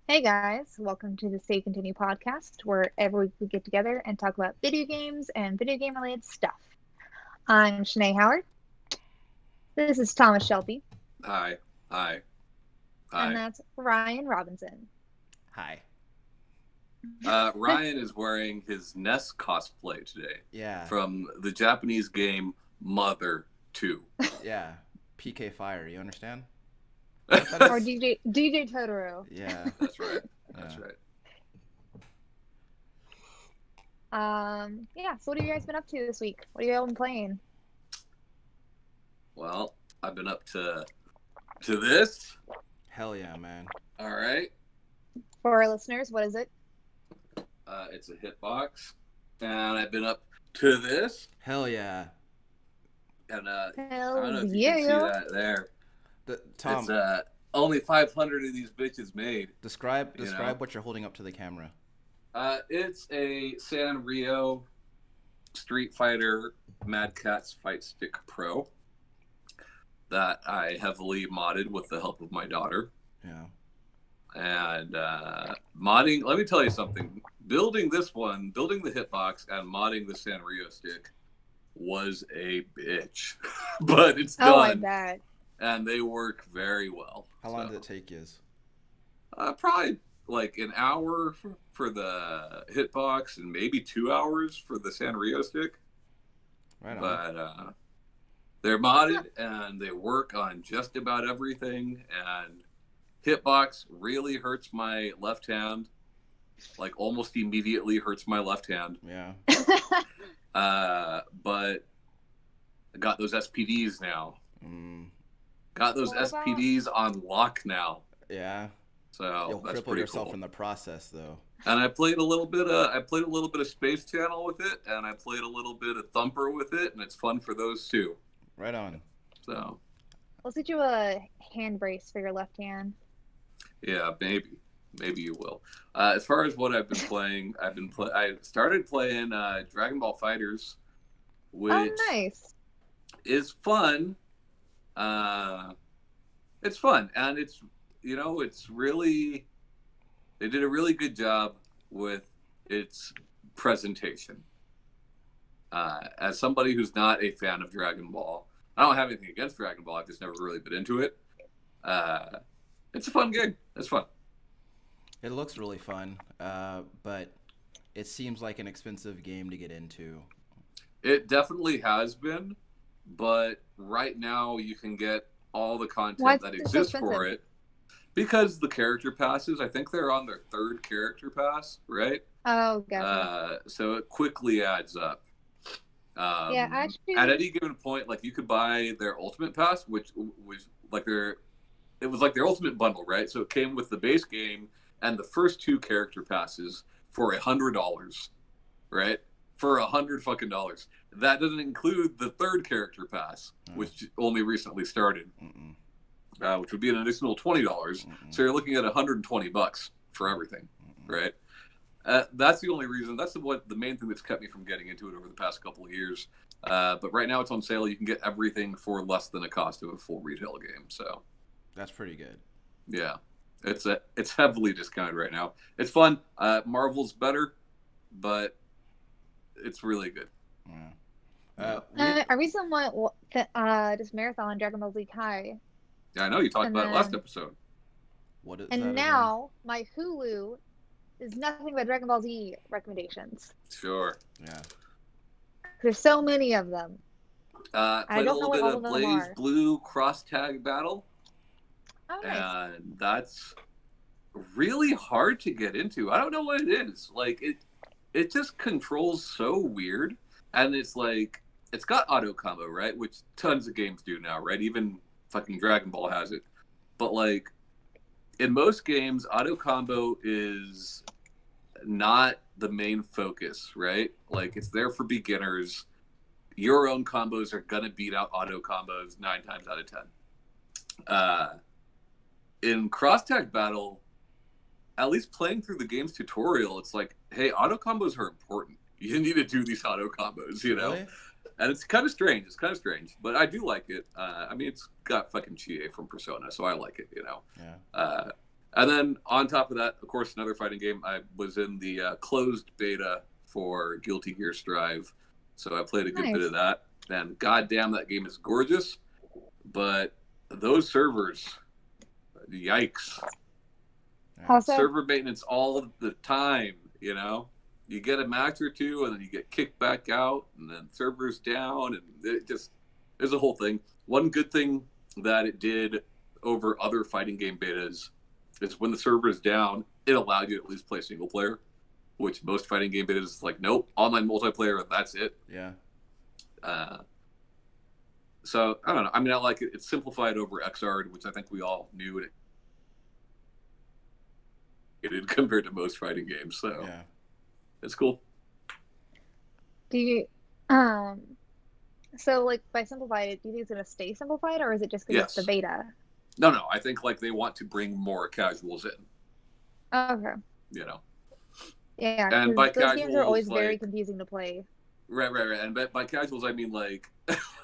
Hey guys, welcome to the Stay Continue podcast, where every week we get together and talk about video games and video game related stuff. I'm Shanae Howard. This is Thomas Shelby, Hi, hi, and hi. that's Ryan Robinson. Hi. Ryan is wearing his Ness cosplay today Yeah. from the Japanese game Mother 2. Yeah. PK Fire, you understand? That Or is. DJ Totoro. Yeah. That's right. That's Yeah. right. Yeah, so what have you guys been up to this week? What have you all been playing? Well, I've been up to this. Hell yeah, man. All right. For our listeners, what is it? It's a hitbox, and I've been up to this, Hell yeah. and I Hell don't know if you yeah. can see that there. Tom, It's only 500 of these bitches made. describe you know. what you're holding up to the camera. It's a Sanrio Street Fighter Mad Catz Fight Stick Pro that I heavily modded with the help of my daughter. Yeah. And modding, let me tell you something. Building this one, building the hitbox and modding the Sanrio stick was a bitch. But it's Oh, I done. bet. And they work very well. How long did it take you? Probably like an hour for the hitbox and maybe 2 hours for the Sanrio stick. Right on. But they're modded and they work on just about everything. And hitbox really hurts my left hand, like almost immediately hurts my left hand. Yeah. But I got those SPDs now. Mm, Got those What about- SPDs on lock now. yeah. So You'll that's cripple pretty yourself cool. in the process, though. And I played a little bit of Space Channel with it, and I played a little bit of Thumper with it, and it's fun for those too. Right on. So Let's get you a hand brace for your left hand. yeah, maybe you will. As far as what I've been playing, I started playing Dragon Ball Fighters, which Oh, nice. is fun. It's fun, and it's really, they did a really good job with its presentation. As somebody who's not a fan of Dragon Ball, I don't have anything against Dragon Ball. I've just never really been into it. It's a fun game. It's fun. It looks really fun, but it seems like an expensive game to get into. It definitely has been, but right now you can get all the content Why is that it so exists for expensive? it because the character passes. I think they're on their third character pass, right? Oh, gotcha. So it quickly adds up. Yeah, actually- At any given point, like you could buy their ultimate pass, which was like it was like their ultimate bundle, right? So it came with the base game and the first two character passes for $100, right? For $100 fucking. That doesn't include the third character pass, which only recently started, Mm-mm. which would be an additional $20. Mm-mm. So you're looking at $120 for everything, Mm-mm. right? That's the only reason. That's the main thing that's kept me from getting into it over the past couple of years. But right now it's on sale. You can get everything for less than the cost of a full retail game. So That's pretty good. yeah, it's heavily discounted right now. It's fun. Marvel's better, but it's really good. Yeah. I recently just marathon Dragon Ball Z Kai, Yeah, I know you talked And about it last then- episode. What is that and again? now my Hulu is nothing but Dragon Ball Z recommendations. Sure. Yeah. There's so many of them. Played a don't know little what bit all of of them Blaze are. Blue Cross Tag Battle, Oh, nice. and that's really hard to get into. I don't know what it is. Like it just controls so weird, and it's like it's got auto combo, right? Which tons of games do now, right? Even fucking Dragon Ball has it. But like in most games, auto combo is not the main focus, right? Like it's there for beginners. Your own combos are gonna beat out auto combos 9 times out of 10. In Cross Tag Battle, at least playing through the game's tutorial, it's like, hey, auto combos are important. You need to do these auto combos, you know? Really? And it's kind of strange. It's kind of strange, but I do like it. I mean, it's got fucking Chie from Persona, so I like it, you know? Yeah. And then on top of that, of course, another fighting game. I was in the closed beta for Guilty Gear Strive, so I played a good bit Nice. of that. And goddamn, that game is gorgeous. But those servers, yikes! How so? Server maintenance all the time. You know, you get a match or two, and then you get kicked back out, and then servers down, and it just there's a whole thing. One good thing that it did over other fighting game betas is when the server is down, it allowed you to at least play single player, which most fighting game betas is like, nope, online multiplayer, and that's it. Yeah. So I don't know. I mean, I like it. It's simplified over Xrd, which I think we all knew it did compared to most fighting games. So Yeah. it's cool. Do you so like by simplified, do you think it's gonna stay simplified, or is it just because it's Yes. the beta? No. I think like they want to bring more casuals in. Okay. You know. Yeah, And by those games are always casuals, very like- confusing to play. Right. And by casuals, I mean like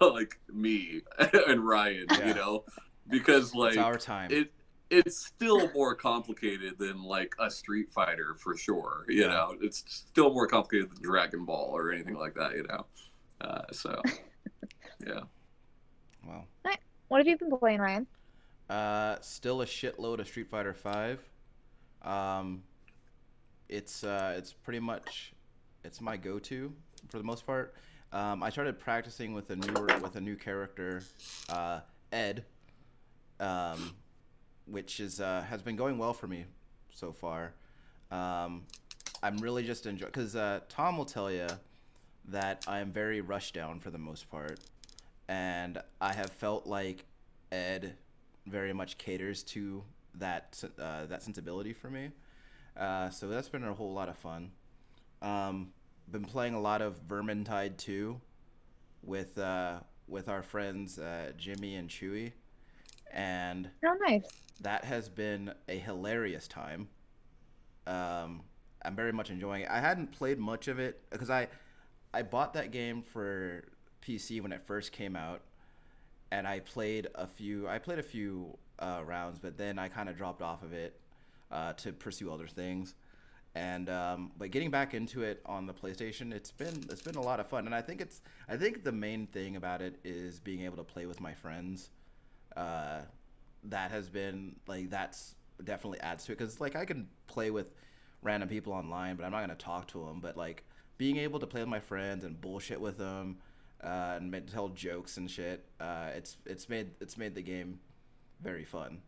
like me and Ryan. Yeah. You know, because like It's our time. it's still more complicated than like a Street Fighter for sure. You Yeah. know, it's still more complicated than Dragon Ball or anything like that. You know, so yeah. Well, What have you been playing, Ryan? still a shitload of Street Fighter V. It's pretty much it's my go-to for the most part. I started practicing with a new character, Ed, which has been going well for me so far. I'm really just enjoying because Tom will tell you that I am very rushdown for the most part, and I have felt like Ed very much caters to that sensibility for me. So that's been a whole lot of fun. Been playing a lot of Vermintide 2 with our friends Jimmy and Chewy, and Oh, nice. that has been a hilarious time. I'm very much enjoying it. I hadn't played much of it because I bought that game for PC when it first came out, and I played a few rounds, but then I kind of dropped off of it to pursue other things. And but getting back into it on the PlayStation, it's been a lot of fun, and I think the main thing about it is being able to play with my friends. That has been like that's definitely adds to it because like I can play with random people online, but I'm not gonna talk to them. But like being able to play with my friends and bullshit with them and tell jokes and shit, it's made the game very fun.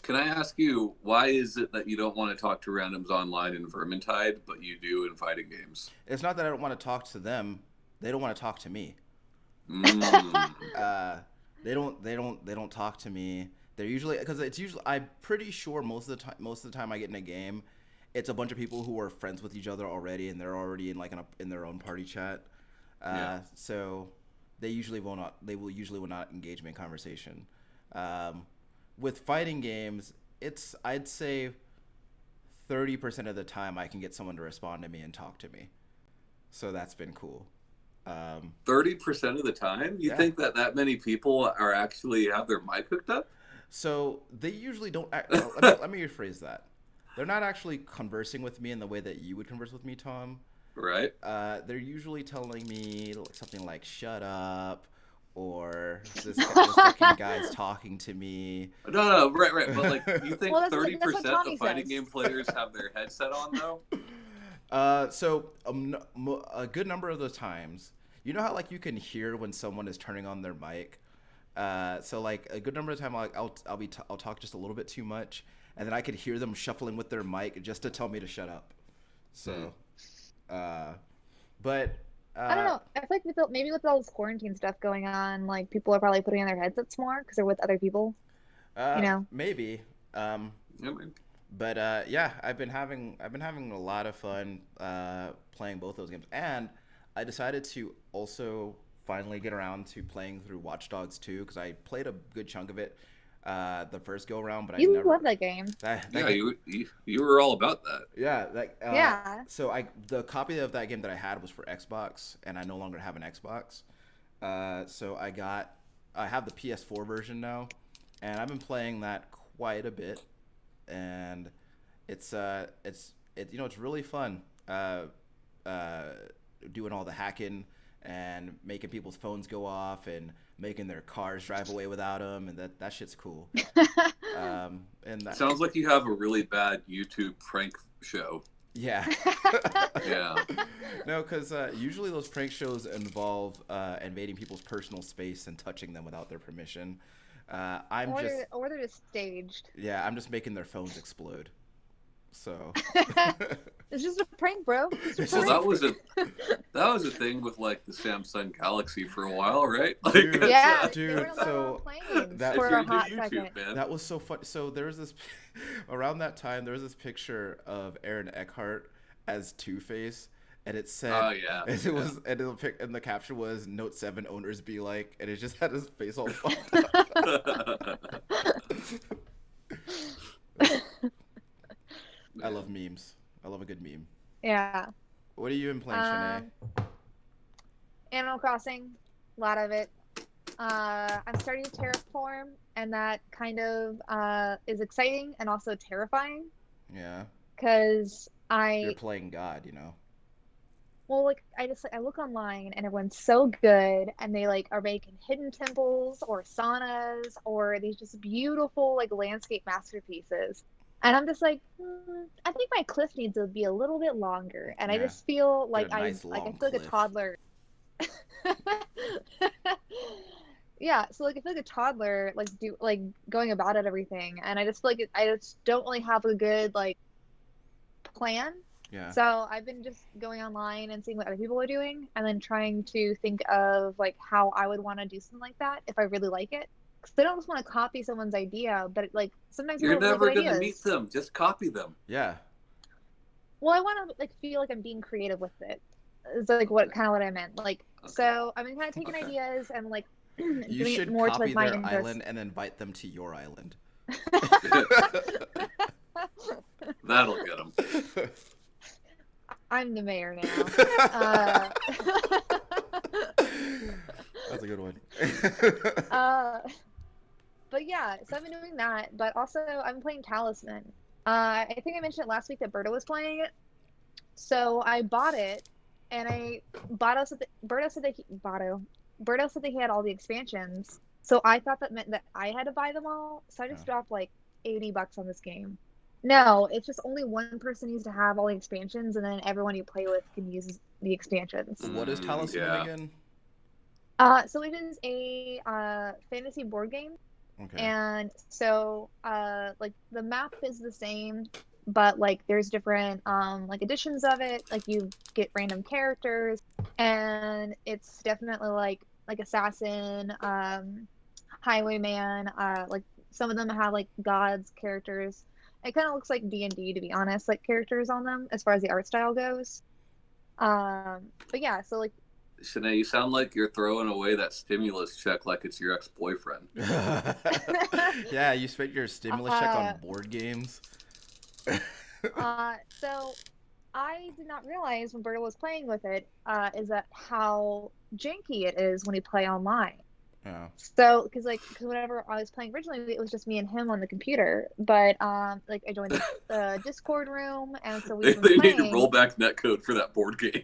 Can I ask you, why is it that you don't want to talk to randoms online in Vermintide, but you do in fighting games? It's not that I don't want to talk to them; they don't want to talk to me. Mm. They don't talk to me. They're usually because it's usually I'm pretty sure most of the time I get in a game, it's a bunch of people who are friends with each other already, and they're already in like in their own party chat. Yeah. So they will usually not engage me in conversation. With fighting games, I'd say 30% of the time I can get someone to respond to me and talk to me. So that's been cool. 30% of the time? You Yeah. think that many people are actually have their mic hooked up? So they usually don't. Let me rephrase that. They're not actually conversing with me in the way that you would converse with me, Tom. Right? They're usually telling me something like "shut up" or "this fucking guy's talking to me." No, right. But like, you think Well, that's 30% what Tommy of fighting says. game players have their headset on though? So a good number of those times, you know how like you can hear when someone is turning on their mic. So like a good number of times, like I'll talk just a little bit too much, and then I could hear them shuffling with their mic just to tell me to shut up. So, but I don't know. I feel like maybe with all this quarantine stuff going on, like people are probably putting on their headsets more because they're with other people. You know. Maybe. Yeah, man. But yeah, I've been having a lot of fun playing both those games, and I decided to also finally get around to playing through Watch Dogs 2 because I played a good chunk of it the first go around, but I You never. love that game. That Yeah, game- you were all about that. yeah, Yeah. So the copy of that game that I had was for Xbox, and I no longer have an Xbox. So I have the PS4 version now, and I've been playing that quite a bit. and it's it's really fun. Doing all the hacking and making people's phones go off and making their cars drive away without them, and that shit's cool. And that, Sounds like you have a really bad YouTube prank show. yeah. Yeah. No, because usually those prank shows involve invading people's personal space and touching them without their permission. or they're just staged. Yeah, I'm just making their phones explode. So It's just a prank, bro. It's just a Well, prank. that was a thing with like the Samsung Galaxy for a while, right? Like, Dude, it's, Yeah, dude, they were on so planes that- for it's a your new hot YouTube, second. man. that was so fun. So there was this around that time. There was this picture of Aaron Eckhart as Two-Face, and it said, Oh, yeah. and it was, and the caption was "Note 7 owners be like," and it just had his face all fucked up. I love memes. I love a good meme. Yeah. What are you in playing, Shanae? Animal Crossing, a lot of it. I'm starting to Terraform, and that kind of is exciting and also terrifying Yeah, because you're playing God, you know. I look online and everyone's so good, and they like are making hidden temples or saunas or these just beautiful like landscape masterpieces. And I'm just like, I think my cliff needs to be a little bit longer. And I Yeah. just feel like a nice I long feel like a cliff. toddler. Yeah, so like I feel like a toddler like going about it everything, and I just feel like I just don't really have a good like plan. Yeah. So I've been just going online and seeing what other people are doing, and then trying to think of like how I would want to do something like that if I really like it. Because I don't just want to copy someone's idea, but like sometimes You're people have never really good gonna ideas. meet them. Just copy them. Yeah. Well, I want to like feel like I'm being creative with it. It's like what kind of what I meant. Like so I've been kind of taking Okay. ideas and like You doing it should more to copy like my their interest. island and invite them to your island. That'll get them. I'm the mayor now. That's a good one. But yeah, so I've been doing that, but also I'm playing Talisman. I think I mentioned it last week that Berto was playing it. So I bought it, and Berto said that he had all the expansions. So I thought that meant that I had to buy them all. So I just dropped like $80 on this game. No, it's just only one person needs to have all the expansions, and then everyone you play with can use the expansions. What is Talisman Yeah. again? So it is a fantasy board game. Okay. And so like the map is the same, but like there's different like editions of it. Like you get random characters, and it's definitely like assassin, highwayman, like some of them have like gods characters. It kind of looks like D&D, to be honest, like characters on them as far as the art style goes. But yeah, so like Shanae, you sound like you're throwing away that stimulus check like it's your ex-boyfriend. Yeah, you spent your stimulus check on board games. So I did not realize when Berto was playing with it, is that how janky it is when you play online. Oh. So, because whenever I was playing originally, it was just me and him on the computer. But like I joined the Discord room, and so we They, were they need playing. to roll back netcode for that board game.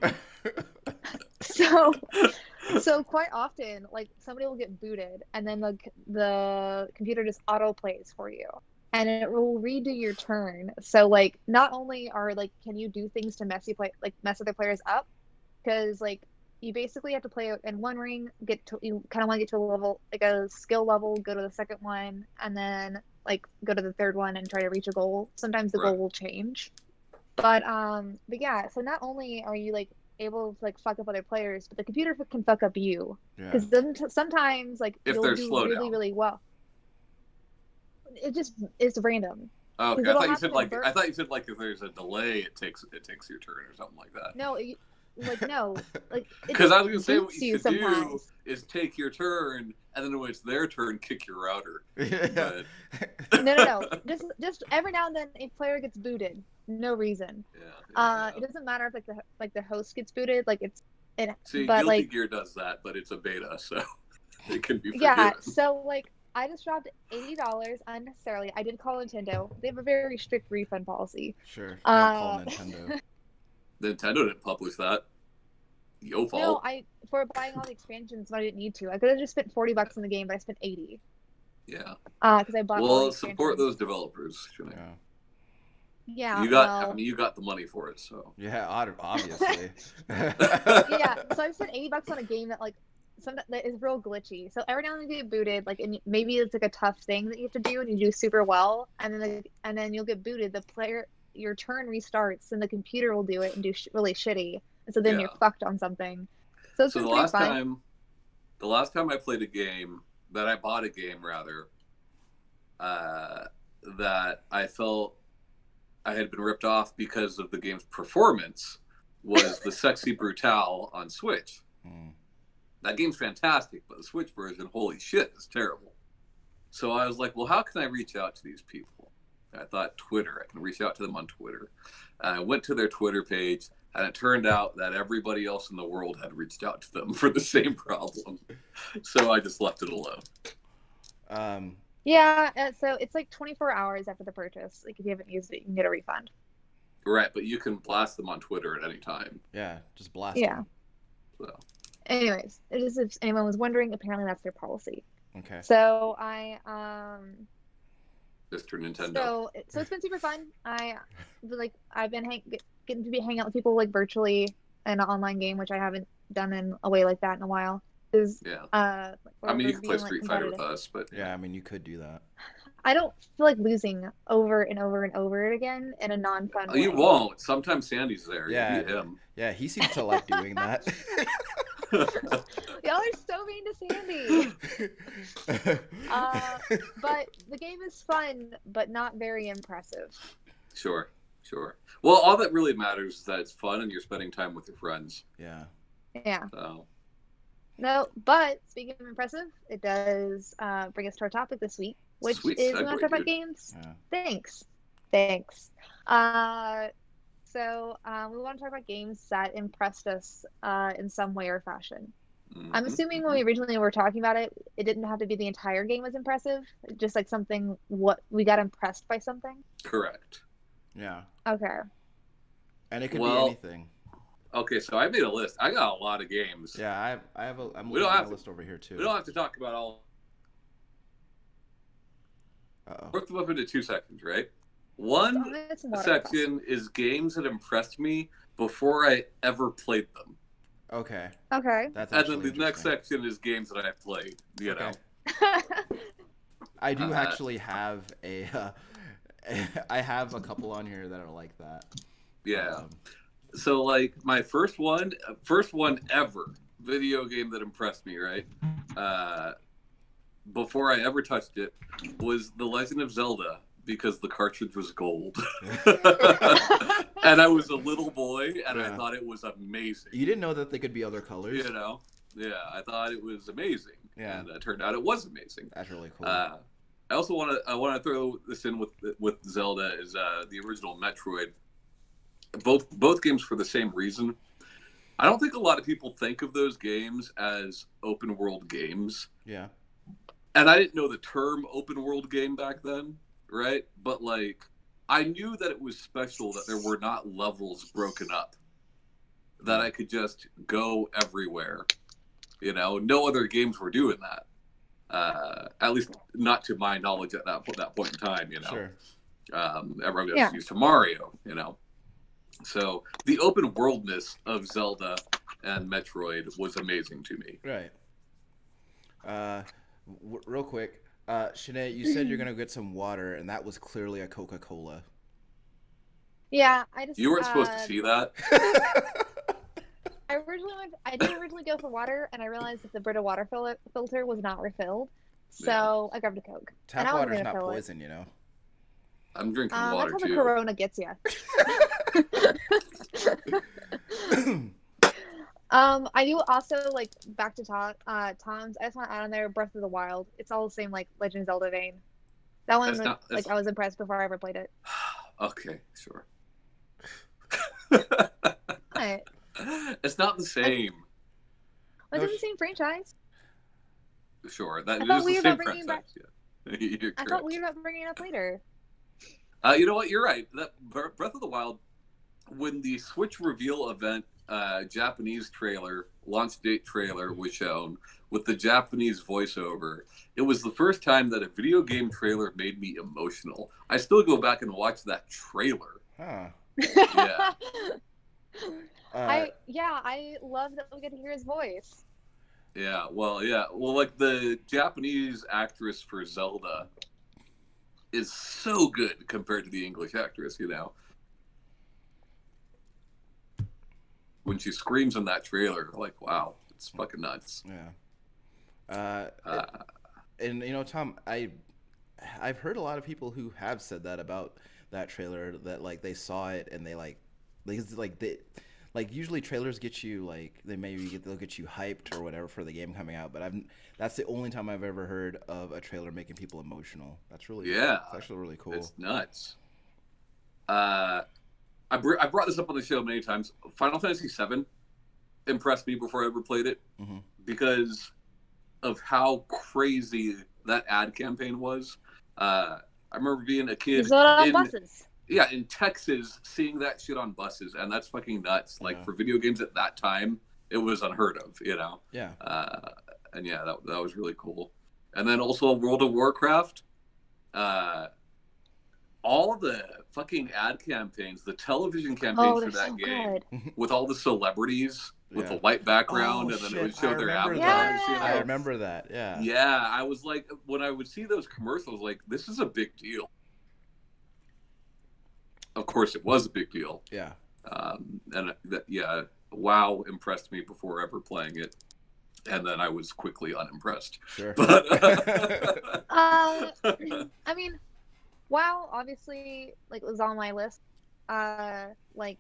So quite often, like somebody will get booted, and then the computer just auto plays for you, and it will redo your turn. So like not only are like can you do things to mess other players up, because like you basically have to play in one ring, you kind of want to get to a level like a skill level, go to the second one, and then like go to the third one and try to reach a goal. Sometimes the goal will change, but yeah. So not only are you like able to like fuck up other players, but the computer can fuck up you, Yeah. because then sometimes like If you'll they're do slow really down. really well. It's random. Oh, okay. Because I it'll thought happen in I thought you said like if there's a delay, it takes your turn or something like that. No, no, like Because I was gonna say what boots you should do sometimes. is take your turn, and then when it's their turn, kick your router. Yeah. But, No. Just every now and then a player gets booted, no reason. yeah. It doesn't matter if the host gets booted, like See, but Guilty like Gear does that, but it's a beta, so it can be forgiven. yeah. So like I just dropped $80 unnecessarily. I did call Nintendo. They have a very strict refund policy. Sure. Don't call Uh, Nintendo. Nintendo didn't publish that. Yo no, fault. for buying all the expansions, but I didn't need to. I could have just spent $40 on the game, but I spent 80. Yeah. Because I bought all the Well, support expansions. those developers. Shanae. Yeah. Yeah, You got. I well, mean, you got the money for it, so. Yeah, obviously. yeah. So I spent $80 on a game that that is real glitchy. So every now and then you get booted, and maybe it's like a tough thing that you have to do, and you do super well, and then you'll get booted. Your turn restarts, and the computer will do it and do really shitty, and so then you're Yeah. fucked on something. So it's So been the pretty last fun. time I played a game that I bought a game rather, that I felt I had been ripped off because of the game's performance was the Sexy Brutale on Switch. Mm. That game's fantastic, but the Switch version, holy shit, is terrible. So I was like, well, how can I reach out to these people? I thought Twitter. I can reach out to them on Twitter. And I went to their Twitter page, and it turned out that everybody else in the world had reached out to them for the same problem. So I just left it alone. Yeah, so it's like 24 hours after the purchase. Like if you haven't used it, you can get a refund. Right, but you can blast them on Twitter at any time. Yeah, just blast Yeah. them. So. Anyways, it is if anyone was wondering, apparently that's their policy. Okay. So I Mr. Nintendo. so it's been super fun. I've been getting to hang out with people like virtually in an online game, which I haven't done in a way like that in a while. Yeah. I I mean, you can play Street Fighter with us, but Yeah, I mean, you could do that. I don't feel like losing over and over and over again in a non-fun way. You won't. Sometimes Sandy's there. Yeah. You beat him. Yeah, he seems to like doing that. Y'all are so mean to Sandy. But the game is fun, but not very impressive. Sure. Well, all that really matters is that it's fun and you're spending time with your friends. Yeah. Yeah. So. No, but speaking of impressive, it does bring us to our topic this week, which Sweet is we segue, want to talk about dude. games. Yeah. Thanks. So we want to talk about games that impressed us in some way or fashion. I'm assuming when we originally were talking about it, it didn't have to be the entire game was impressive, just like what we got impressed by something. Correct. Yeah. Okay. And it could Well, be anything. Okay, so I made a list. I got a lot of games. Yeah, I'm We looking don't at have my to- list over here too. We don't have to talk about all. Uh-oh. Work them up into 2 sections, right? One That's some water section is games that impressed me before I ever played them. Okay. across. Okay. That's And actually then the next interesting. section is games that I've played, you know. I do Uh, actually have I have a couple on here that are like that. Yeah. So like my first one ever video game that impressed me, right? Before I ever touched it was The Legend of Zelda because the cartridge was gold. And I was a little boy and I Yeah. thought it was amazing. You didn't know that they could be other colors? You know? Yeah, I thought it was amazing. Yeah. And it turned out it was amazing. That's really cool. I also want to throw this in with Zelda is the original Metroid. Both games for the same reason. I don't think a lot of people think of those games as open world games. Yeah. And I didn't know the term open world game back then, right? But like I knew that it was special that there were not levels broken up. That I could just go everywhere. You know, no other games were doing that. At least not to my knowledge at that point in time, you know. Sure. Everyone got Yeah. used to Mario, you know. So the open worldness of Zelda and Metroid was amazing to me. Right. Real quick, Shanae, you said you're gonna get some water, and that was clearly a Coca-Cola. Yeah, I just You weren't supposed to see that. I did originally go for water, and I realized that the Brita water filter was not refilled, so I grabbed a Coke. And Tap I wasn't water's gonna not fill it. poison, you know. I'm drinking That's water how the too. Corona gets you. I do also like back to Tom's. I just want to add on there Breath of the Wild. It's all the same like Legend of Zelda vein. That one, That's- I was impressed before I ever played it. Okay, sure. What? It's not the same. Was it the same franchise? Sure, that I it thought is we the were same about bringing back. franchise. Yeah, you're I thought we correct. were about bringing it up later. You know what? You're right. That Breath of the Wild, when the Switch reveal event, Japanese trailer, launch date trailer was shown with the Japanese voiceover, it was the first time that a video game trailer made me emotional. I still go back and watch that trailer. Huh. Yeah. I love that we get to hear his voice. Yeah. Well, like the Japanese actress for Zelda is so good compared to the English actress, you know. When she screams in that trailer, like, wow, it's fucking nuts. Yeah. Uh, And Tom, I've heard a lot of people who have said that about that trailer, that like they saw it and they usually trailers get you, like, they'll get you hyped or whatever for the game coming out, but that's the only time I've ever heard of a trailer making people emotional. That's it's actually really cool. It's nuts. I brought this up on the show many times. Final Fantasy VII impressed me before I ever played it Mm-hmm. because of how crazy that ad campaign was. I remember being a kid on buses. in Texas, seeing that shit on buses, and that's fucking nuts. Like, Yeah. for video games at that time, it was unheard of, you know. Yeah. And yeah, that was really cool. And then also World of Warcraft. All the fucking ad campaigns, the television campaigns for that game, good. with all the celebrities with Yeah. the white background, Oh, and then shit, it would show I their remember avatars. that. You know? I remember that. Yeah. Yeah, I was like, when I would see those commercials, like, this is a big deal. Of course, it was a big deal. Yeah. WoW impressed me before ever playing it, and then I was quickly unimpressed. Sure. But I mean, WoW obviously like was on my list. Like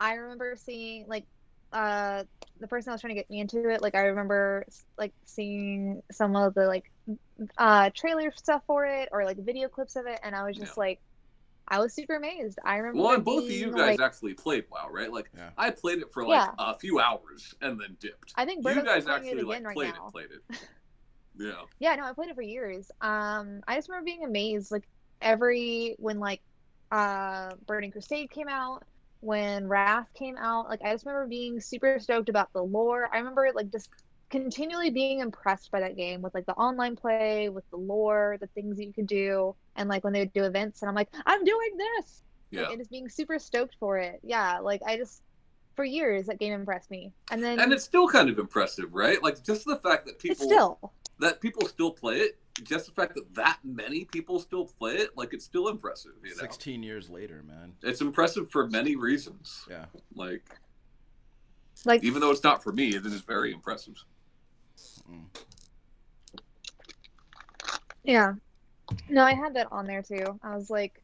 I remember seeing like the person that was trying to get me into it. Like I remember like seeing some of the like trailer stuff for it or like video clips of it, and I was just like, I was super amazed. I remember. Well, and both of you guys like, actually played WoW, right? Like, Yeah. I played it for like Yeah. a few hours and then dipped. I think You Berto's guys playing actually it like again right played now. it. Yeah. Yeah, no, I played it for years. I just remember being amazed, like when like Burning Crusade came out, when Wrath came out, like I just remember being super stoked about the lore. I remember like just continually being impressed by that game with like the online play, with the lore, the things that you could do, and like when they would do events, and I'm like, I'm doing this. Yeah. Like, and just being super stoked for it. Yeah, like I just for years that game impressed me, and then And it's still kind of impressive, right? Like, just the fact that it's people still play it, just the fact that many people still play it, like, it's still impressive, you know? 16 years later, man. It's impressive for many reasons. Yeah. Like, like even though it's not for me, it is very impressive. Yeah. No, I had that on there too. I was like,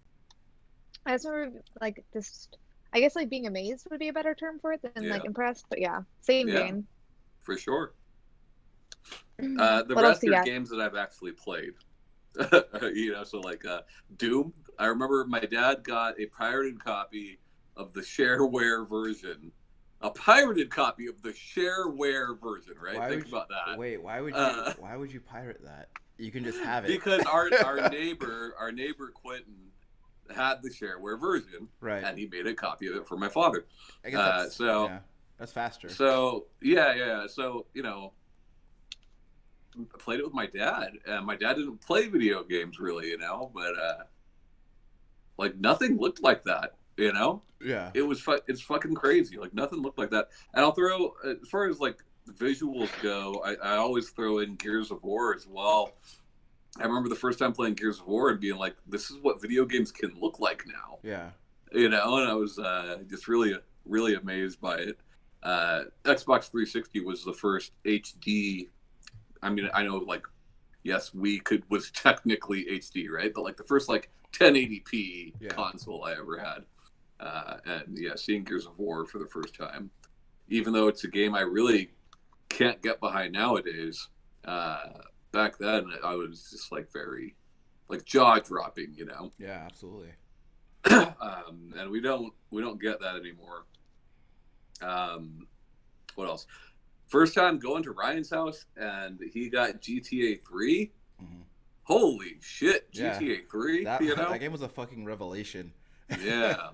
I just remember like just, I guess like being amazed would be a better term for it than like Yeah. impressed. But yeah, same Yeah. game. For sure. The What else rest do you are got? games that I've actually played. You know, so like Doom. I remember my dad got a pirated copy of the shareware version. A pirated copy of the shareware version, right? Think about that. Wait, why would you pirate that? You can just have it. Because our neighbor Quentin had the shareware version, Right. and he made a copy of it for my father. I guess so that's faster. So yeah. So you know, I played it with my dad, and my dad didn't play video games really, you know, but like nothing looked like that, you know. Yeah. It's fucking crazy. Like nothing looked like that. And I'll throw, as far as like visuals go, I always throw in Gears of War as well. I remember the first time playing Gears of War and being like, this is what video games can look like now. Yeah. You know, and I was just really, really amazed by it. Xbox 360 was the first HD. I mean, I know, like, yes, was technically HD, right? But like the first like 1080p console I ever had. And yeah, seeing Gears of War for the first time, even though it's a game I really can't get behind nowadays, back then I was just like very, like jaw dropping, you know. Yeah, absolutely. And we don't get that anymore. What else? first time going to Ryan's house and he got GTA 3. Mhm. Holy shit, Yeah. GTA 3, That you know? that game was a fucking revelation. Yeah.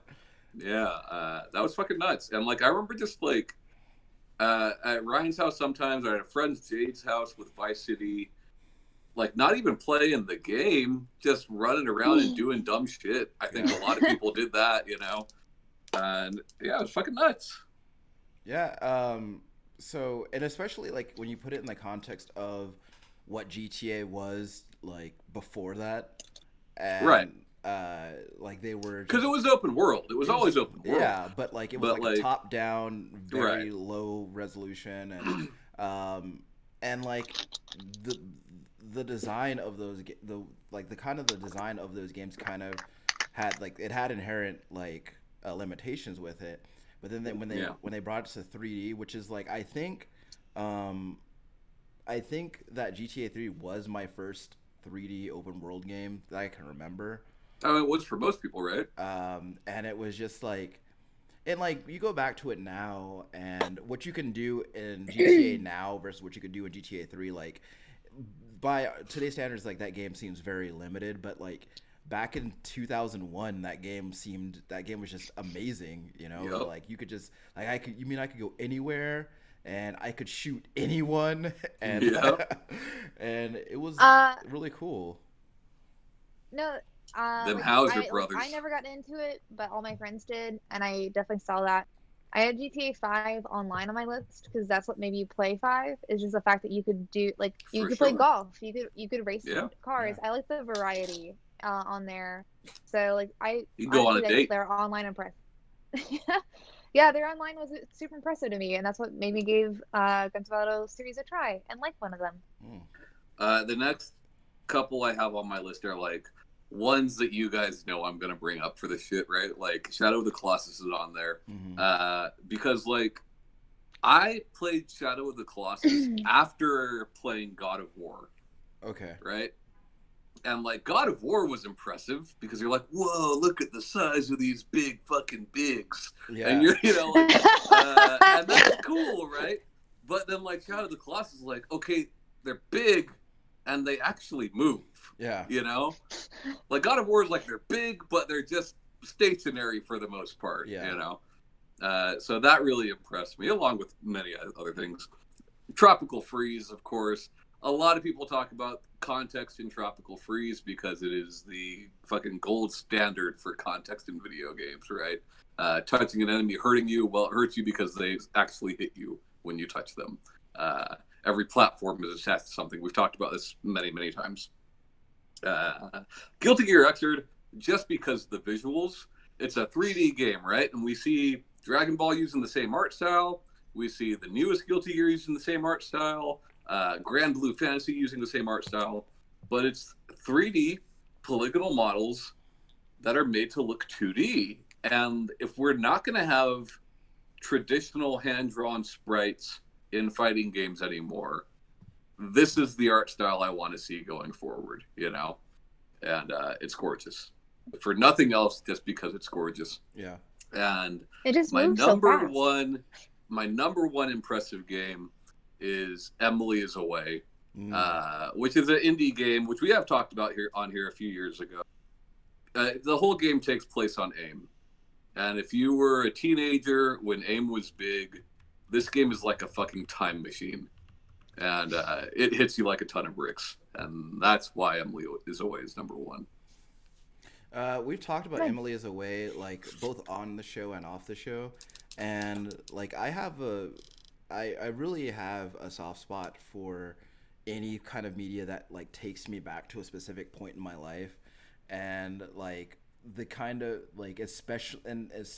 Yeah. That was fucking nuts. And like, I remember just like, at Ryan's house sometimes, or at a friend's Jade's house with Vice City, like not even playing the game, just running around and doing dumb shit. I think a lot of people did that, you know? And yeah, it was fucking nuts. Yeah, so and especially like when you put it in the context of what GTA was like before that, Right. and like they were Because just it was open world. It was always open world. yeah, but like it was But like a like, top down, very right. low resolution, and like the the design of the like the kind of the design of those games kind of had like it had inherent like limitations with it. But then Yeah. when they brought it to 3D, which is like um, I think that GTA 3 was my first 3D open world game that I can remember. I mean, it was for most people, right? And it was just like, and like you go back to it now, and what you can do in GTA now versus what you could do in GTA 3, like by today's standards, like that game seems very limited. But like back in 2001, that game was just amazing. You know, Yep. like you could just like I could go anywhere and I could shoot anyone, and Yep. and it was really cool. No, Them like Hauser I brothers. never got into it, but all my friends did, and I definitely saw that. I had GTA 5 online on my list because that's what made me play 5. Is just the fact that you could do like you For could play sure. golf, you could race Yeah. cars. Yeah. I like the variety on there. So like I You can go on a honestly, date. their online impress. Yeah, their online was super impressive to me, and that's what made me give Grand Theft Auto series a try and like one of them. Mm. The next couple I have on my list are like ones that you guys know I'm gonna bring up for this shit, right? Like Shadow of the Colossus is on there. Mhm. Because like I played Shadow of the Colossus after playing God of War, Okay. right? And like God of War was impressive because you're like, whoa, look at the size of these big fucking bigs. Yeah. And you're, you know, like, and that's cool, right? But then like Shadow of the Colossus is like, okay, they're big and they actually move, Yeah. you know? Like God of War is like they're big, but they're just stationary for the most part, Yeah. you know? So that really impressed me, along with many other things. Tropical Freeze, of course. A lot of people talk about context in Tropical Freeze because it is the fucking gold standard for context in video games, right? Touching an enemy hurting you, well, it hurts you because they actually hit you when you touch them. Every platform is attached to something. We've talked about this many, many times. Guilty Gear Xrd, just because the visuals, it's a 3D game, right? And we see Dragon Ball using the same art style. We see the newest Guilty Gear using the same art style. Grand Blue Fantasy using the same art style, but it's 3D polygonal models that are made to look 2D. And if we're not going to have traditional hand-drawn sprites in fighting games anymore, this is the art style I want to see going forward, you know? And it's gorgeous. For nothing else, just because it's gorgeous. Yeah. And it just my moves number so fast. my number one impressive game is Emily is Away, which is an indie game which we have talked about here a few years ago. The whole game takes place on AIM, and if you were a teenager when AIM was big, this game is like a fucking time machine, and it hits you like a ton of bricks, and that's why Emily is Away is number one. We've talked about Nice. Emily is Away, like both on the show and off the show, and like I really have a soft spot for any kind of media that like takes me back to a specific point in my life, and like the kind of like especially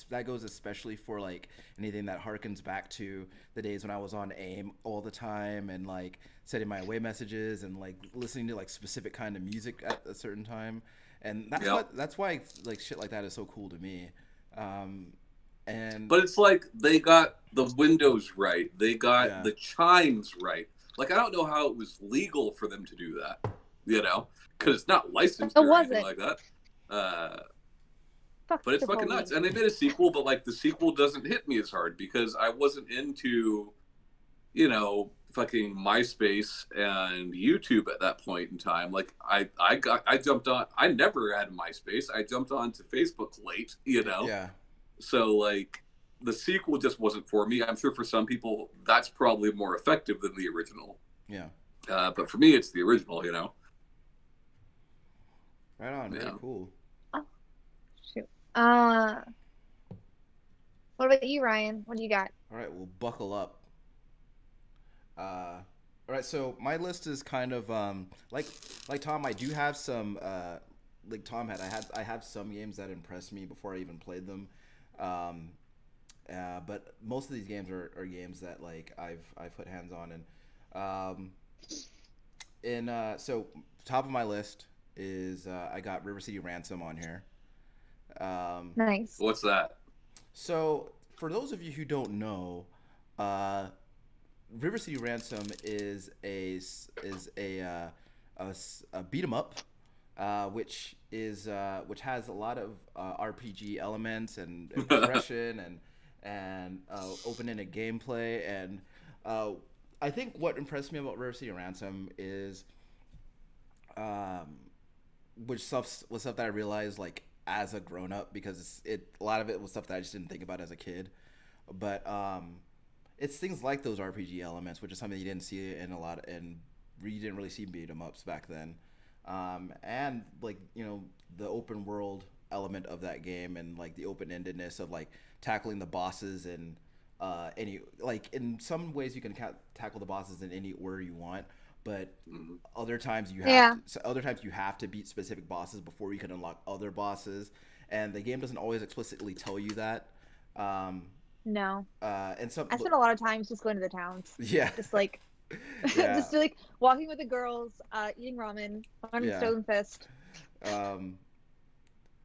that goes especially for like anything that harkens back to the days when I was on AIM all the time and like sending my away messages and like listening to like specific kind of music at a certain time. And that's why like shit like that is so cool to me. But it's like they got the windows right, they got Yeah. the chimes right. Like I don't know how it was legal for them to do that, you know, because it's not licensed It or anything wasn't. like that. Fuck But it's the fucking police. nuts. And they made a sequel, but like the sequel doesn't hit me as hard because I wasn't into fucking MySpace and YouTube at that point in time. Like I jumped on. I never had MySpace. I jumped onto Facebook late. Yeah. So like the sequel just wasn't for me. I'm sure for some people that's probably more effective than the original. Yeah. But for me, it's the original. Right on. Very Yeah. cool. Oh, shoot. What about you, Ryan? What do you got? All right, well, buckle up. All right, so my list is kind of like Tom. I do have some like Tom had. I have some games that impressed me before I even played them. Um, but most of these games are games that like I've put hands on so top of my list is I got River City Ransom on here. Um, Nice. What's that? so for those of you who don't know, uh, River City Ransom is a beat 'em up, which has a lot of RPG elements and progression and open-ended gameplay. And I think what impressed me about River City Ransom is um, which stuff was stuff that I realized like as a grown up, because a lot of it was stuff that I just didn't think about as a kid. But it's things like those RPG elements, which is something you didn't see in a lot, and you didn't really see beat 'em ups back then. And like the open world element of that game, and like the open endedness of like tackling the bosses and any like in some ways you can tackle the bosses in any order you want, but Mhm. Yeah. other times you have to beat specific bosses before you can unlock other bosses, and the game doesn't always explicitly tell you that. Um, No. and some I spent a lot of times just going to the towns. yeah Just like yeah just like walking with the girls, eating ramen, on Yeah. Stone Fist. um,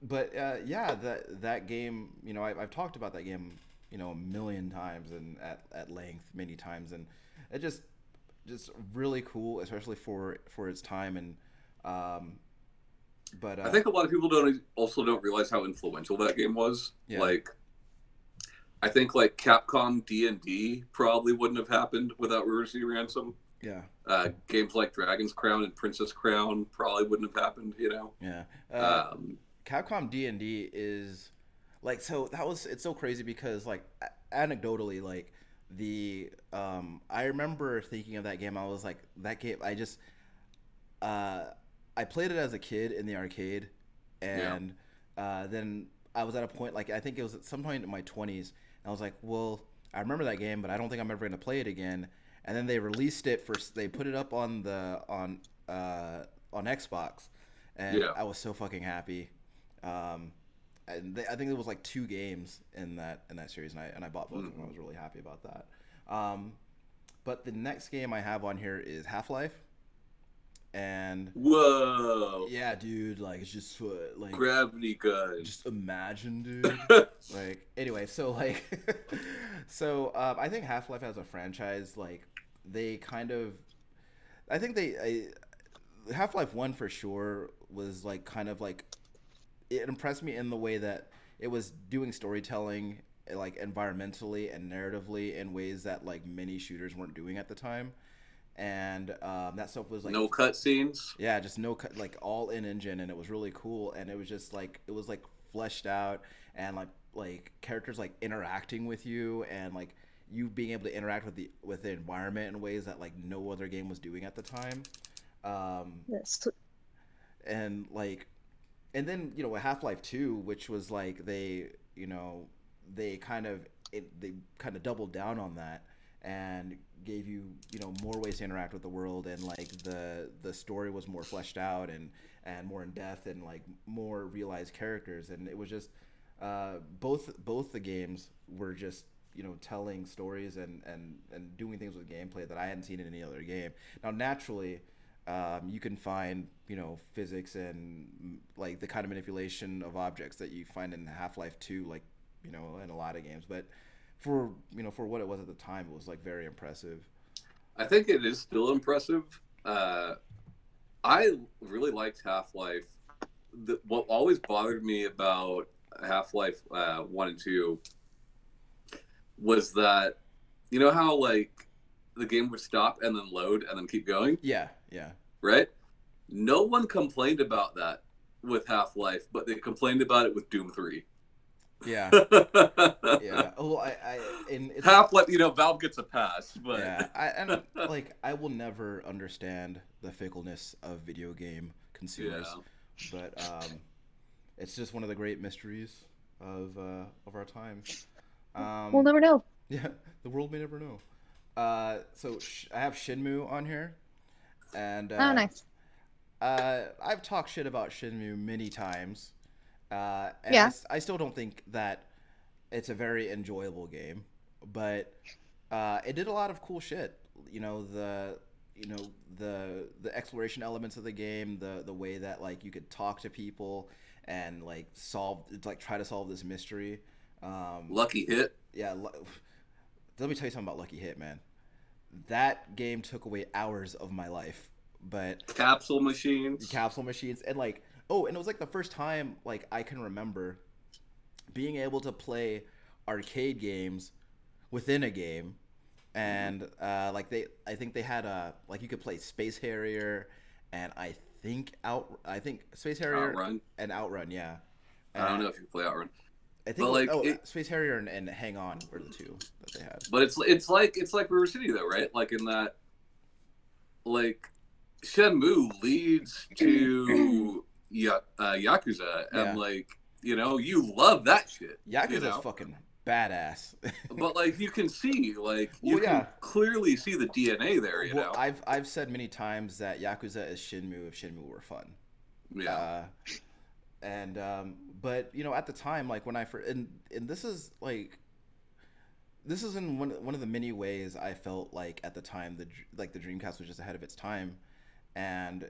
but yeah, that game, I've talked about that game, a million times and at length many times, and it just really cool, especially for its time. And um, but I think a lot of people don't realize how influential that game was. Yeah. Like, I think like Capcom D&D probably wouldn't have happened without River City Ransom. yeah Games like Dragon's Crown and Princess Crown probably wouldn't have happened. yeah Um, Capcom D&D is like, so it's so crazy because like anecdotally, like I remember thinking of that game. I was like, that game, uh I played it as a kid in the arcade, and then I was at a point, like I think it was at some point in my 20s, and I was like, well, I remember that game, but I don't think I'm ever going to play it again. And then they released it they put it up on Xbox, and Yeah. I was so fucking happy. Um, I think there was like two games in that series, and I bought both of them. I was really happy about that. But the next game I have on here is Half-Life, and Whoa! yeah, dude, like it's just like Gravity gun. just imagine, dude. Like anyway, so like I think Half-Life as a franchise, like they kind of, I think Half-Life 1 for sure was like kind of like, it impressed me in the way that it was doing storytelling like environmentally and narratively in ways that like many shooters weren't doing at the time. And that stuff was like No cutscenes. yeah, just no cut, like all in engine, and it was really cool. And it was just like, it was like fleshed out, and like characters like interacting with you, and like you being able to interact with the environment in ways that like no other game was doing at the time. Yes. And like, and then with Half-Life 2, which was like they kind of doubled down on that and gave you more ways to interact with the world, and like the story was more fleshed out and more in depth, and like more realized characters. And it was just both the games were just telling stories and doing things with gameplay that I hadn't seen in any other game. Now naturally, you can find physics and like the kind of manipulation of objects that you find in Half-Life 2, like in a lot of games, but for what it was at the time, it was like very impressive. I think it is still impressive. I really liked Half-Life. What always bothered me about Half-Life 1 and 2 was that, how like the game would stop and then load and then keep going, Yeah, yeah. right? No one complained about that with Half-Life, but they complained about it with Doom 3. Yeah. Yeah. Oh, and it's Half-Life, Valve gets a pass, but yeah. I will never understand the fickleness of video game consumers, yeah. but it's just one of the great mysteries of our time. We'll never know. Yeah, the world may never know. So I have Shinmu on here, and Oh, nice. I've talked shit about Shinmu many times, and Yeah. I still don't think that it's a very enjoyable game, but it did a lot of cool shit. The exploration elements of the game, the way that like you could talk to people and try to solve this mystery. Lucky Hit. Yeah, let me tell you something about Lucky Hit, man. That game took away hours of my life, but Capsule machines. capsule machines and and it was like the first time like I can remember being able to play arcade games within a game, and I think they had you could play Space Harrier, and I think Space Harrier Outrun. and Outrun, yeah. I don't know if you play Outrun, I think but Space Harrier and Hang On were the two that they had. but it's like River City though, right? Like in that, like Shenmue leads to Yakuza, and you love that shit. Yakuza's fucking badass. But like you can see, like Well, you yeah. can clearly see the DNA there. Well, I've said many times that Yakuza is Shinmu if Shinmu were fun. Yeah. But at the time, like when I first, and this is in one of the many ways I felt like at the time the Dreamcast was just ahead of its time, and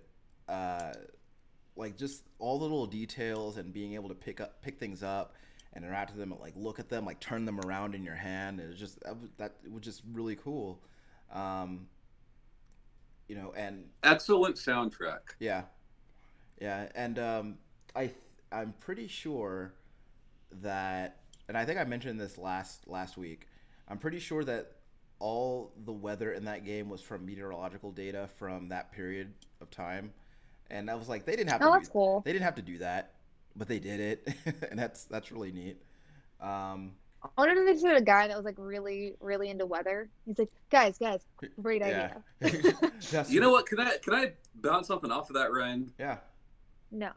just all the little details and being able to pick things up and interact with them and like look at them, like turn them around in your hand, it was just it was just really cool. And Excellent soundtrack. yeah, yeah, and I'm pretty sure that, and I think I mentioned this last week. I'm pretty sure that all the weather in that game was from meteorological data from that period of time, and I was like, they didn't have to. That's cool. They didn't have to do that, but they did it, and that's really neat. I wonder if they did a guy that was like really, really into weather. He's like, guys, great idea. You know what? Can I bounce something off of that, Ryan? Yeah. No.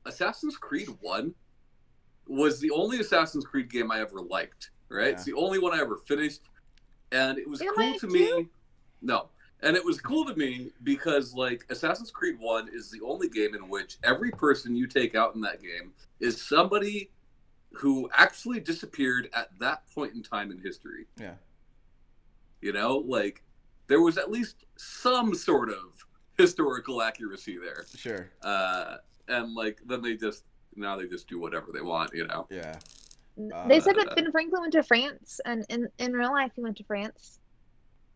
Assassin's Creed 1 was the only Assassin's Creed game I ever liked, right? Yeah. It's the only one I ever finished, and it was You cool liked to too? me. No. And it was cool to me because, like, Assassin's Creed 1 is the only game in which every person you take out in that game is somebody who actually disappeared at that point in time in history. Yeah. Like, there was at least some sort of historical accuracy there. Sure. And, like, then they just do whatever they want, Yeah. They said that Ben Franklin went to France, and in real life he went to France.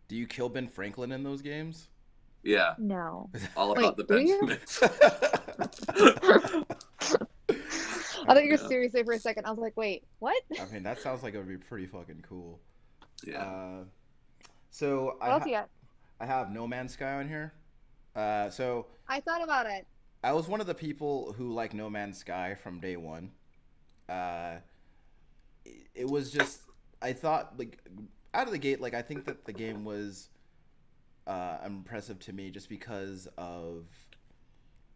Do you kill Ben Franklin in those games? Yeah. No. All about Wait, the do you? Benjamins. I thought you were serious there for a second. I was like, wait, what? I mean, that sounds like it would be pretty fucking cool. Yeah. So What else you got? I have No Man's Sky on here. So I thought about it. I was one of the people who liked No Man's Sky from day one. It was just, I thought, like, out of the gate, like, I think that the game was impressive to me just because of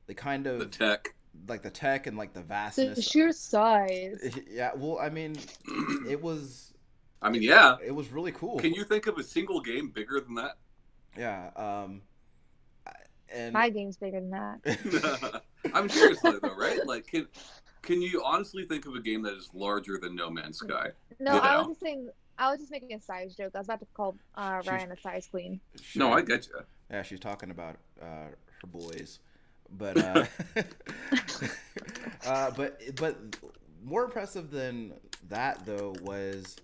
the kind of The tech. like the tech and like the The vastness. sheer size. Yeah, well, I mean, it was Yeah. it was really cool. Can you think of a single game bigger than that? Yeah. And My game's bigger than that. I'm seriously though, right? Like, can you honestly think of a game that is larger than No Man's Sky? No, You I was know? just saying. I was just making a size joke. I was about to call Ryan a size queen. sure. No, I get you. Yeah, she's talking about her boys, but but more impressive than that though was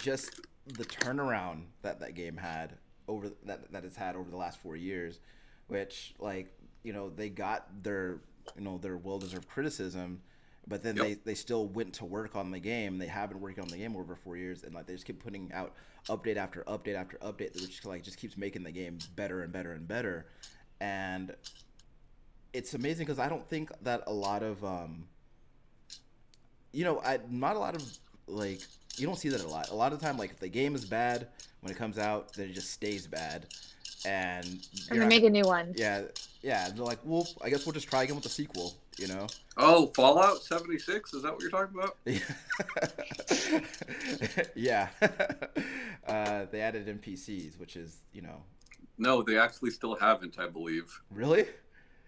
just the turnaround that game had over that it's had over the last 4 years, which, like, they got their their well-deserved criticism, but then Yep. they still went to work on the game. They have been working on the game over 4 years, and like they just keep putting out update after update after update, which like just keeps making the game better and better and better. And it's amazing because I don't think that a lot of not a lot of like you don't see that a lot. A lot of the time, like if the game is bad when it comes out, then it just stays bad, and And you're they not, make a new one. yeah, yeah. They're like, well, I guess we'll just try again with the sequel, you know? Oh, Fallout 76? Is that what you're talking about? Yeah. They added NPCs, which is, No, they actually still haven't, I believe. really?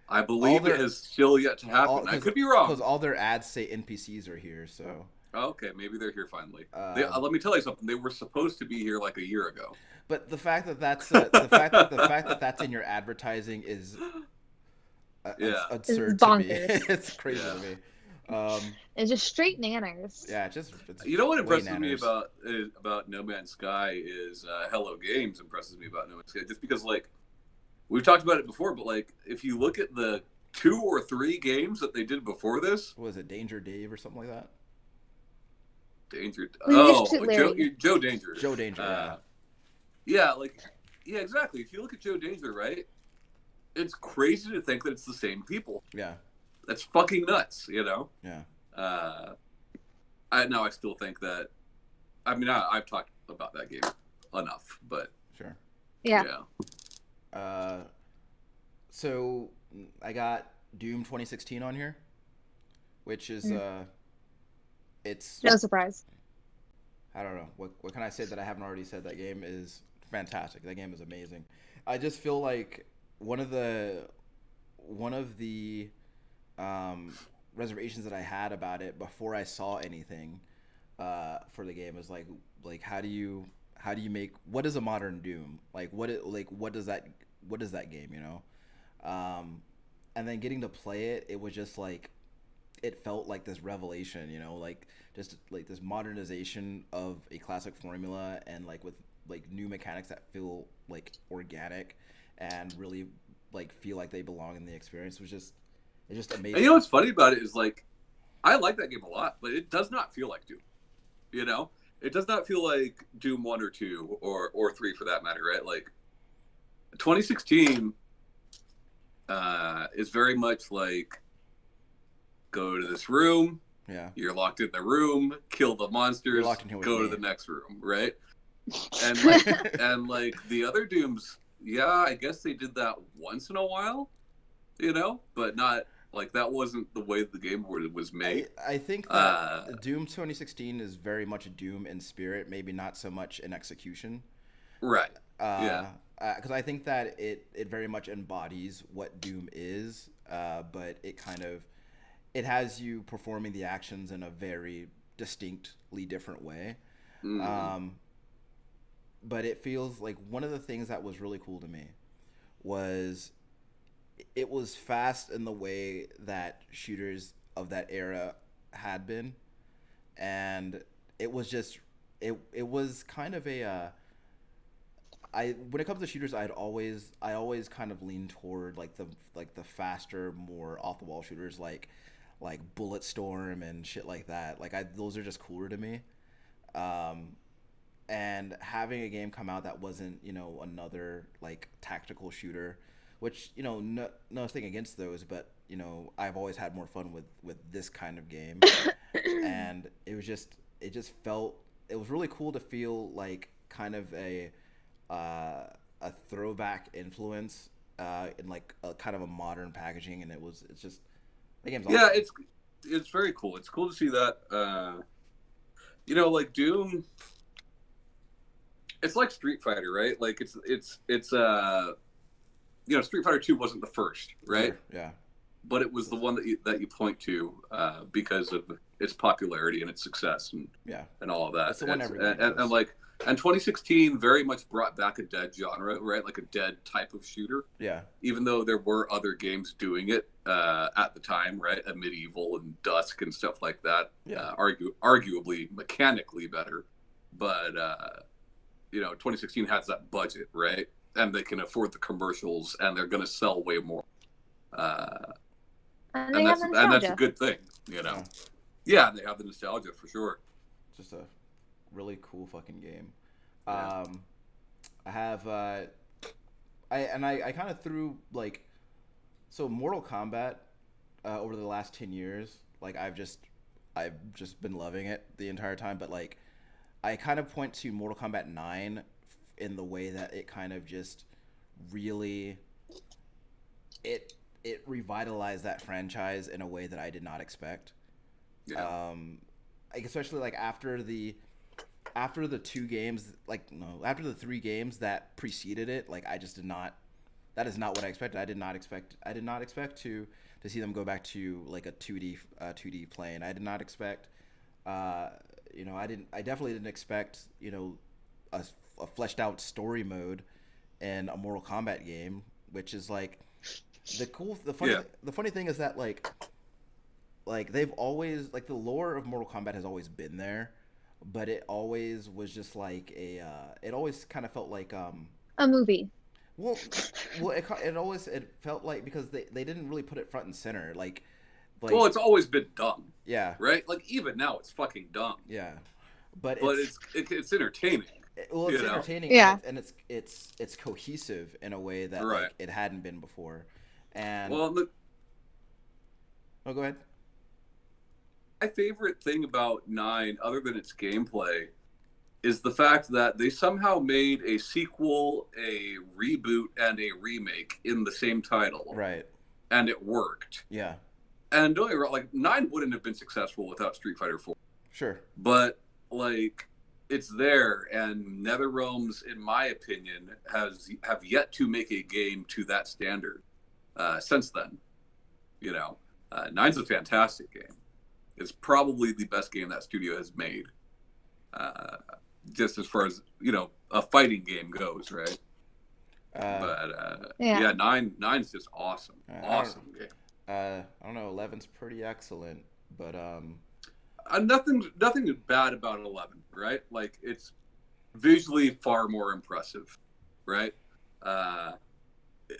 I believe their- it is still yet to happen. I could be wrong. Because all their ads say NPCs are here, so. Okay, maybe they're here finally. Um, Let me tell you something. They were supposed to be here like a year ago. But the fact that that's the fact that that's in your advertising is Yeah. absurd to me. bonkers. It's crazy Yeah. to me. It's just straight nanners. Yeah, it's You know what way impresses me nanners. about No Man's Sky is Hello Games impresses me about No Man's Sky just because like we've talked about it before, but like if you look at the 2 or 3 games that they did before this, What was it, Danger Dave or something like that? Danger. We Oh, used to, Larry. Joe Danger. Joe Danger, yeah. Yeah, exactly. If you look at Joe Danger, right, it's crazy to think that it's the same people. Yeah, That's fucking nuts, you know. yeah. I still think that. I mean, I've talked about that game enough, but Sure. Yeah. So I got Doom 2016 on here, which is it's No surprise. I don't know what can I say that I haven't already said. That game is fantastic. That game is amazing. I just feel like one of the reservations that I had about it before I saw anything for the game is like how do you make, what is a modern Doom, what does that game, and then getting to play it, it was just like it felt like this revelation, like just like this modernization of a classic formula, and like with like new mechanics that feel like organic and really like feel like they belong in the experience. It's just amazing. And you know what's funny about it is like I like that game a lot, but it does not feel like Doom. It does not feel like Doom 1 or 2 or 3 for that matter, right? Like 2016 is very much like go to this room. Yeah. You're locked in the room, kill the monsters, locked in here with go to me. the next room, right? And like the other Dooms, yeah, I guess they did that once in a while, but not like that wasn't the way the game was made. I think that Doom 2016 is very much a Doom in spirit, maybe not so much in execution. Right. Yeah. Because I think that it very much embodies what Doom is, but it has you performing the actions in a very distinctly different way. Mm-hmm. But it feels like one of the things that was really cool to me was it was fast in the way that shooters of that era had been, and it was just it was kind of a when it comes to shooters, I always kind of lean toward like the faster, more off the wall shooters like Bulletstorm and shit like that. Those are just cooler to me. And having a game come out that wasn't, another like tactical shooter, which, no thing against those, but I've always had more fun with this kind of game. And it just felt, it was really cool to feel like kind of a throwback influence in like a kind of a modern packaging, and it's just the game's awesome. Yeah, it's very cool. It's cool to see that. Like Doom, it's like Street Fighter, right? Like it's Street Fighter 2 wasn't the first, right? Sure, yeah. But it was the one that you point to because of its popularity and its success and all of that. That's the one And 2016 very much brought back a dead genre, right? Like a dead type of shooter. Yeah. Even though there were other games doing it at the time, right? A Medieval and Dusk and stuff like that. Yeah. Arguably mechanically better, but 2016 has that budget, right? And they can afford the commercials, and they're going to sell way more. And And that's a good thing. You know, Yeah. yeah, they have the nostalgia for sure. Just a really cool fucking game. Yeah. I have I kind of threw like so Mortal Kombat over the last 10 years. Like I've just been loving it the entire time. But like I kind of point to Mortal Kombat 9 in the way that it kind of just really it revitalized that franchise in a way that I did not expect. Yeah. Like especially like after the two games, like no, after the three games that preceded it, like I just did not. That is not what I expected. I did not expect to see them go back to like a 2D plane. I did not expect. Uh, I didn't. I definitely didn't expect. A fleshed out story mode in a Mortal Kombat game, which is like Yeah. the funny thing is that like they've always like the lore of Mortal Kombat has always been there, but it always was just like it always kind of felt like A movie. well it felt like because they didn't really put it front and center Well, like it's always been dumb, yeah right? Like even now, it's fucking dumb, yeah but but it's entertaining. well it's You know, entertaining Yeah. and it's cohesive in a way that right? like it hadn't been before and Well, look, oh go ahead. my favorite thing about Nine, other than its gameplay, is the fact that they somehow made a sequel, a reboot, and a remake in the same title, Right. and it worked. Yeah. And don't get me wrong, like Nine wouldn't have been successful without Street Fighter 4, Sure. but like it's there, and NetherRealms, in my opinion, have yet to make a game to that standard since then. You know, Nine's a fantastic game. It's probably the best game that studio has made, just as far as a fighting game goes, right? But Yeah. yeah, nine's just awesome, awesome game. I don't know. 11's pretty excellent, but Nothing bad about 11, right? Like it's visually far more impressive, right? Uh,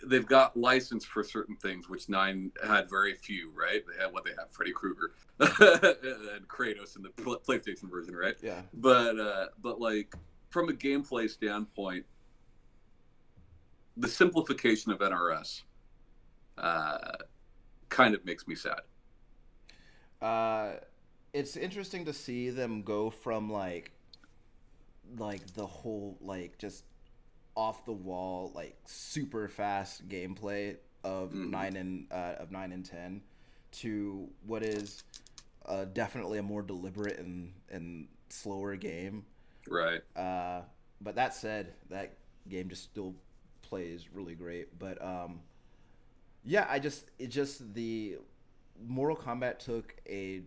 they've got license for certain things, which Nine had very few, right? They had Freddy Krueger and Kratos in the PlayStation version, right? yeah. But like from a gameplay standpoint, the simplification of NRS kind of makes me sad. It's interesting to see them go from like the whole like just off the wall like super fast gameplay of Mhm. 9 and 10 to what is definitely a more deliberate and slower game. Right. But that said, that game just still plays really great. But yeah, the Mortal Kombat took a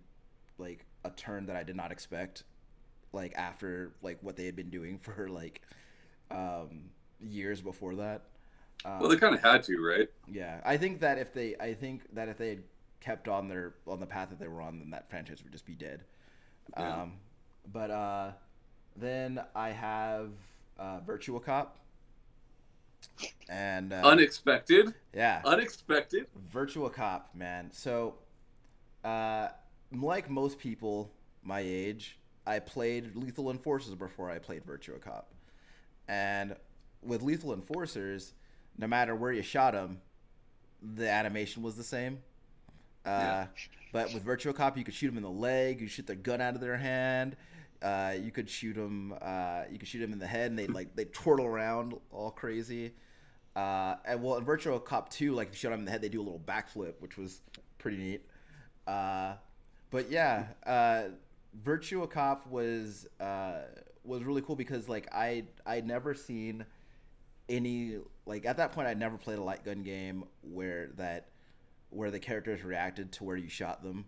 turn that I did not expect. Like after like what they had been doing for years before that. Well, they kind of had to, right? Yeah, I think that if they had kept on the path that they were on, then that franchise would just be dead. Yeah. But then I have Virtua Cop, and Unexpected. yeah, Unexpected. Virtua Cop, man. So, like most people my age, I played Lethal Enforcers before I played Virtua Cop, and with Lethal Enforcers, no matter where you shot them, the animation was the same. Yeah. But with Virtua Cop, you could shoot them in the leg. You shoot their gun out of their hand. You could shoot them. You could shoot them in the head, and they twirl around all crazy. And well, in Virtua Cop 2, like if you shot them in the head, they do a little backflip, which was pretty neat. But yeah, Virtua Cop was really cool because like I'd never seen any like at that point I'd never played a light gun game where the characters reacted to where you shot them,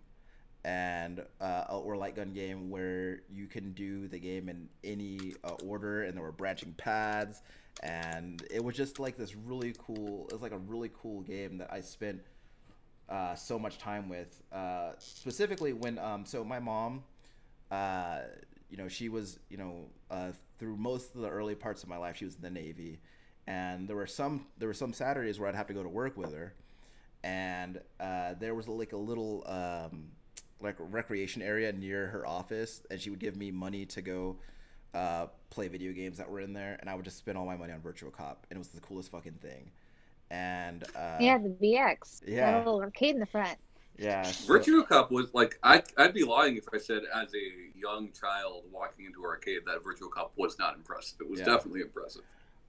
and or a light gun game where you can do the game in any order, and there were branching paths, and it was just like this really cool. It was like a really cool game that I spent so much time with. Specifically when so my mom, she was through most of the early parts of my life she was in the Navy, and there were some Saturdays where I'd have to go to work with her, and there was like a little recreation area near her office, and she would give me money to go play video games that were in there, and I would just spend all my money on Virtual Cop, and it was the coolest fucking thing. And Yeah, the VX. Got a yeah, little arcade in the front. yeah. So Virtua Cop was like I'd be lying if I said as a young child walking into arcade that Virtua Cop was not impressive. It was yeah. definitely impressive.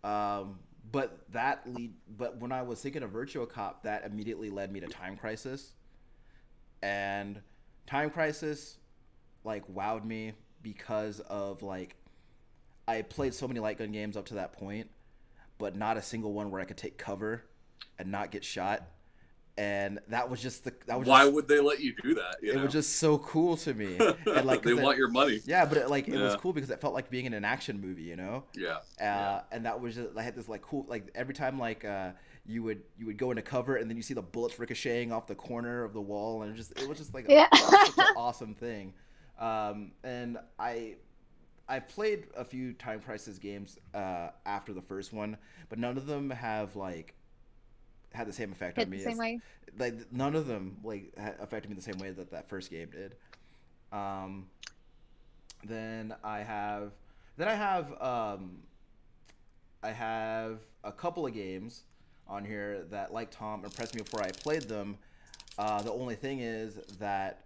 But but when I was thinking of Virtua Cop, that immediately led me to Time Crisis, and Time Crisis like wowed me because of like I played so many light gun games up to that point, but not a single one where I could take cover and not get shot. And that was just Why would they let you do that? it was just so cool to me. And like they want your money. yeah, but it was Yeah. cool because it felt like being in an action movie, you know. Yeah. And that was just I had this like cool like every time like you would go into cover and then you see the bullets ricocheting off the corner of the wall, and it was just like Yeah. such an awesome thing. And I played a few Time Crisis games after the first one, but none of them have like had the same effect Hit on me. the same way. Like none of them like affected me the same way that first game did. Then I have I have a couple of games on here that, like Tom, impressed me before I played them. The only thing is that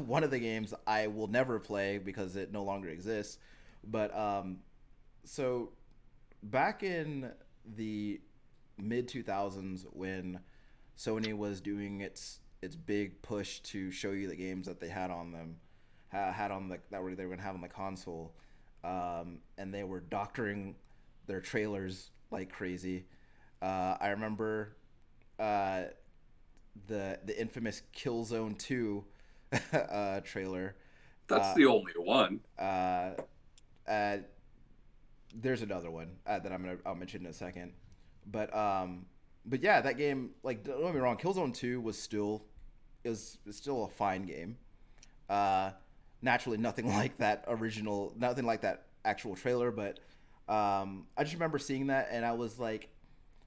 one of the games I will never play because it no longer exists. But so back in the mid 2000s, when Sony was doing its big push to show you the games that they had on them, had on the they were going to have on the console, and they were doctoring their trailers like crazy. I remember the infamous Killzone 2 trailer. That's the only one. There's another one that I'll mention in a second, but yeah, that game, like, don't get me wrong, Killzone 2 was still a fine game. Naturally, nothing like that actual trailer, but I just remember seeing that and I was like,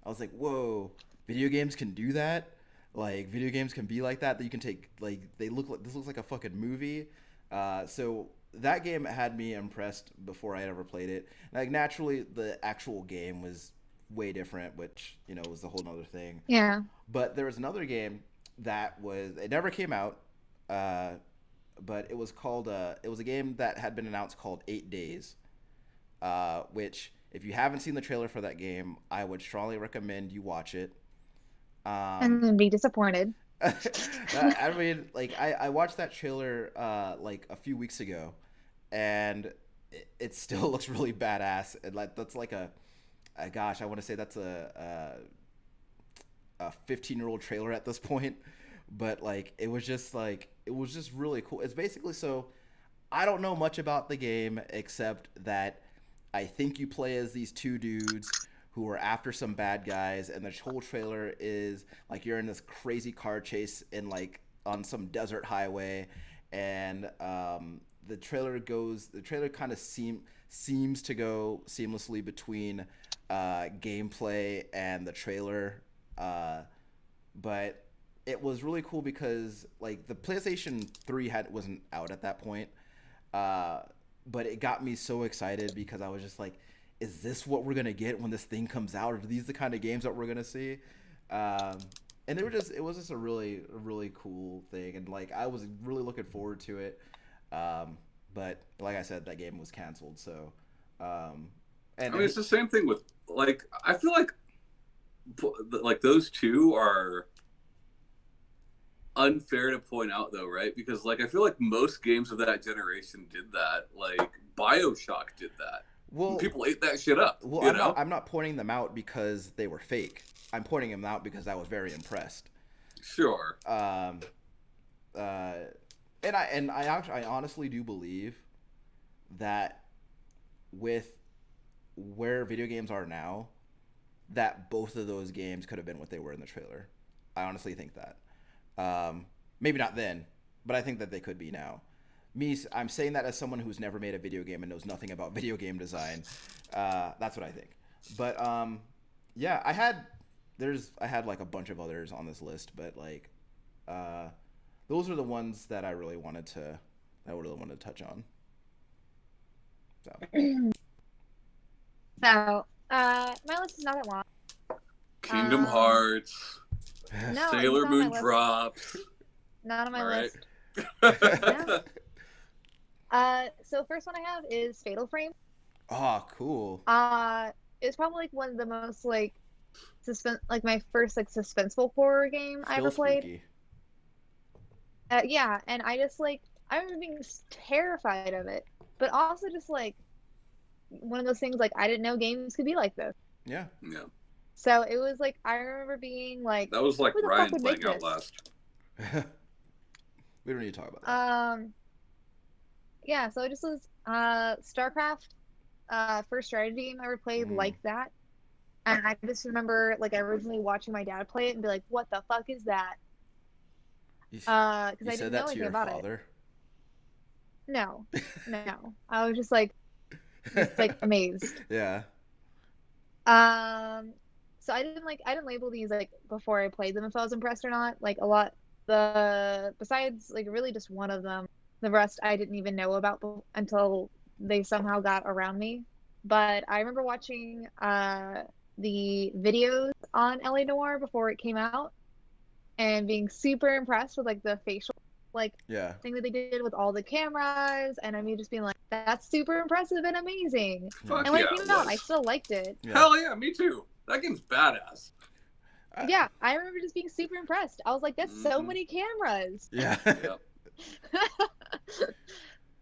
whoa, video games can do that. Like, video games can be like that you can take, like, this looks like a fucking movie. So that game had me impressed before I had ever played it. Like, naturally, the actual game was way different, which, you know, was a whole nother thing. Yeah. But there was another game it never came out, but it was called, it was a game that had been announced called 8 Days, which, if you haven't seen the trailer for that game, I would strongly recommend you watch it. And then be disappointed. I mean, like, I watched that trailer like a few weeks ago, and it still looks really badass. And like that's like gosh, I want to say that's a 15-year-old trailer at this point, but like it was just really cool. It's basically, so I don't know much about the game except that I think you play as these two dudes who are after some bad guys, and the whole trailer is like you're in this crazy car chase in like on some desert highway, and the trailer kind of seems to go seamlessly between gameplay and the trailer, but it was really cool because like the PlayStation 3 wasn't out at that point, but it got me so excited because I was just like, is this what we're gonna get when this thing comes out? Are these the kind of games that we're gonna see? And it was just a really cool thing, and like I was really looking forward to it. But like I said, that game was canceled. So, and I mean, it's the same thing with, like, I feel like those two are unfair to point out though, right? Because like I feel like most games of that generation did that. Like BioShock did that. well, People ate that shit up. well, You know? I'm not pointing them out because they were fake. I'm pointing them out because I was very impressed. Sure. And I honestly do believe that with where video games are now, that both of those games could have been what they were in the trailer. I honestly think that. Maybe not then, but I think that they could be now. I'm saying that as someone who's never made a video game and knows nothing about video game design. That's what I think. But yeah, I had like a bunch of others on this list, but like those are the ones that I really wanted to touch on. So So, my list is not that long. Kingdom Hearts, No, Sailor it's not on my Moon list. drops. Not on my All right. list. So first one I have is Fatal Frame. oh, cool. It's probably like one of the most like my first like suspenseful horror game I Still ever played. spooky. Yeah, and I just like I remember being terrified of it, but also just like one of those things like I didn't know games could be like this. Yeah. Yeah. So it was like I remember being like, That was like who the Ryan fuck would playing make this? Outlast. We don't need to talk about that. Yeah, so it just was StarCraft, first strategy game I ever played like that. And I just remember like originally watching my dad play it and be like, what the fuck is that? Because I didn't know anything about it. No. I was just like amazed. Yeah. So I didn't label these like before I played them if I was impressed or not. Like a lot besides like really just one of them, the rest I didn't even know about until they somehow got around me. But I remember watching the videos on LA Noire before it came out and being super impressed with like the facial thing that they did with all the cameras, and I mean just being like, that's super impressive and amazing. Fuck and when yeah, it came out, I still liked it. Yeah. Hell yeah, me too. That game's badass. Yeah, I remember just being super impressed. I was like, that's so many cameras. Yeah. Yep.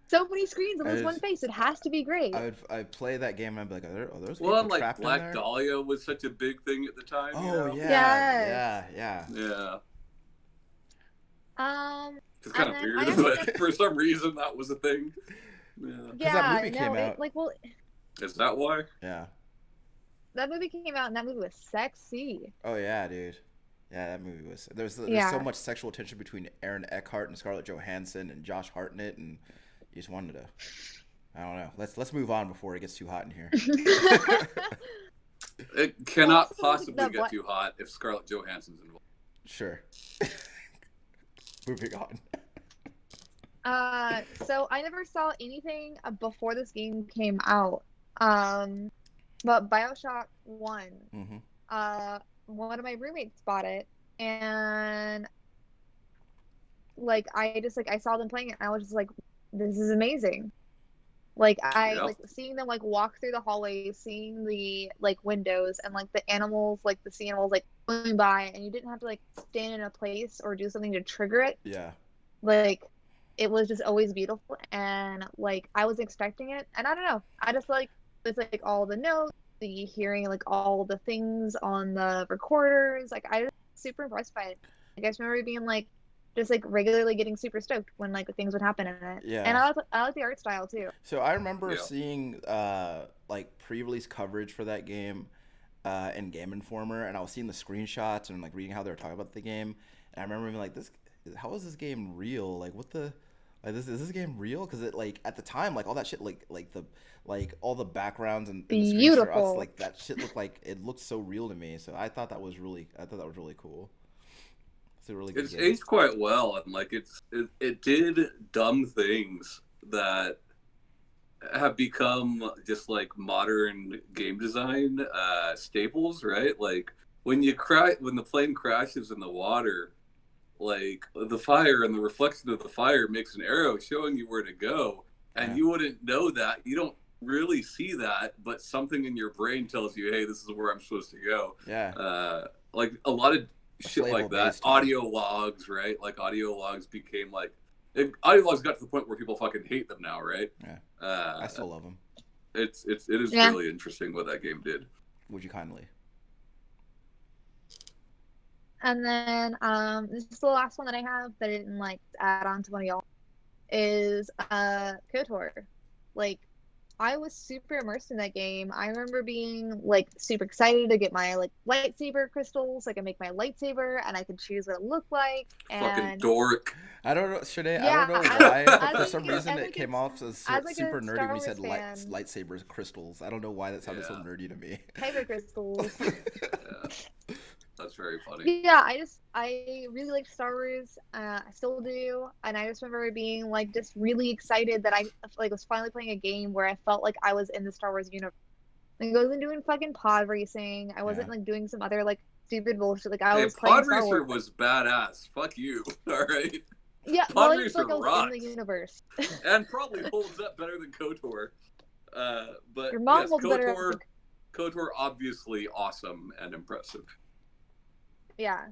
So many screens on this one face. It has to be great. I'd play that game and I'd be like, are those Well, people like trapped in Black there? Dahlia was such a big thing at the time. Oh, you know? yeah. Yes. Yeah. It's And kind of then weird, I actually but for some reason that was a thing. Yeah. that movie came out. Is that why? Yeah. That movie came out and that movie was sexy. Oh yeah, dude. Yeah, that movie was. There's Yeah. so much sexual tension between Aaron Eckhart and Scarlett Johansson and Josh Hartnett, and you just wanted to. I don't know. Let's move on before it gets too hot in here. It cannot Well, possibly get too hot if Scarlett Johansson's involved. Sure. Moving on. So I never saw anything before this game came out. But BioShock 1, one of my roommates bought it, and like I saw them playing it, and I was just like, this is amazing. Like like seeing them like walk through the hallways, seeing the like windows and like the animals, like the sea animals like going by, and you didn't have to like stand in a place or do something to trigger it. Yeah. Like it was just always beautiful, and like I was expecting it, and I don't know, I just like with like all the notes, the hearing like all the things on the recorders, like I was super impressed by it. Like, I just remember being like just like regularly getting super stoked when like things would happen in it. Yeah. And I like the art style too. So I remember seeing like pre-release coverage for that game in Game Informer, and I was seeing the screenshots and like reading how they were talking about the game, and I remember being like, how is this game real? Like what the is this game real? Because it like at the time like all that shit like all the backgrounds and the screenshots, like that shit looked so real to me. So I thought that was really cool. It's a really good game. Aged quite well, and like it did dumb things that have become just like modern game design staples, right? Like when the plane crashes in the water, like the fire and the reflection of the fire makes an arrow showing you where to go, and you wouldn't know that. You don't really see that, but something in your brain tells you, hey, this is where I'm supposed to go. Like a lot of shit like that. Audio logs, right? Like audio logs became like audio logs got to the point where people fucking hate them now, right? I still love them. It is really interesting what that game did. Would you kindly? And then this is the last one that I have that I didn't like add on to one of y'all is KOTOR. Like I was super immersed in that game. I remember being like super excited to get my like lightsaber crystals, so I could make my lightsaber and I could choose what it looked like. Fucking dork. I don't know, Shanae, I don't know why, but for some reason it came off as super nerdy when you said lightsaber crystals. I don't know why that sounded so nerdy to me. Kyber crystals. That's very funny. Yeah, I really like Star Wars. I still do, and I just remember being like just really excited that I like was finally playing a game where I felt like I was in the Star Wars universe. Like, I wasn't doing fucking pod racing. I Yeah. wasn't like doing some other like stupid bullshit. Like I Hey, was playing Pod Star Racer Wars. was badass. Fuck you. All right. Yeah, Pod well, I just Racer like I was in rocks. the universe. And probably holds up better than KOTOR. But Your mom yes, holds better up. KOTOR obviously awesome and impressive. Yeah.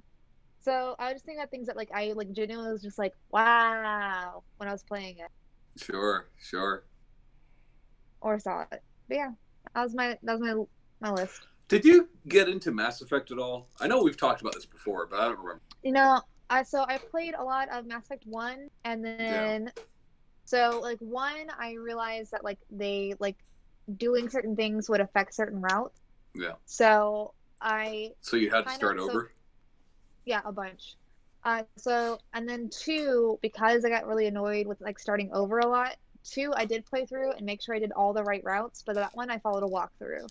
So I was just thinking about things that like I like genuinely was just like wow when I was playing it Sure. or saw it. But yeah, that was my list. Did you get into Mass Effect at all? I know we've talked about this before, but I don't remember. You know, I played a lot of Mass Effect 1 and then so like 1 I realized that like they like doing certain things would affect certain routes. Yeah. So you had to start over? Yeah, a bunch. So and then 2, because I got really annoyed with like starting over a lot, 2 I did play through and make sure I did all the right routes, but that one I followed a walkthrough.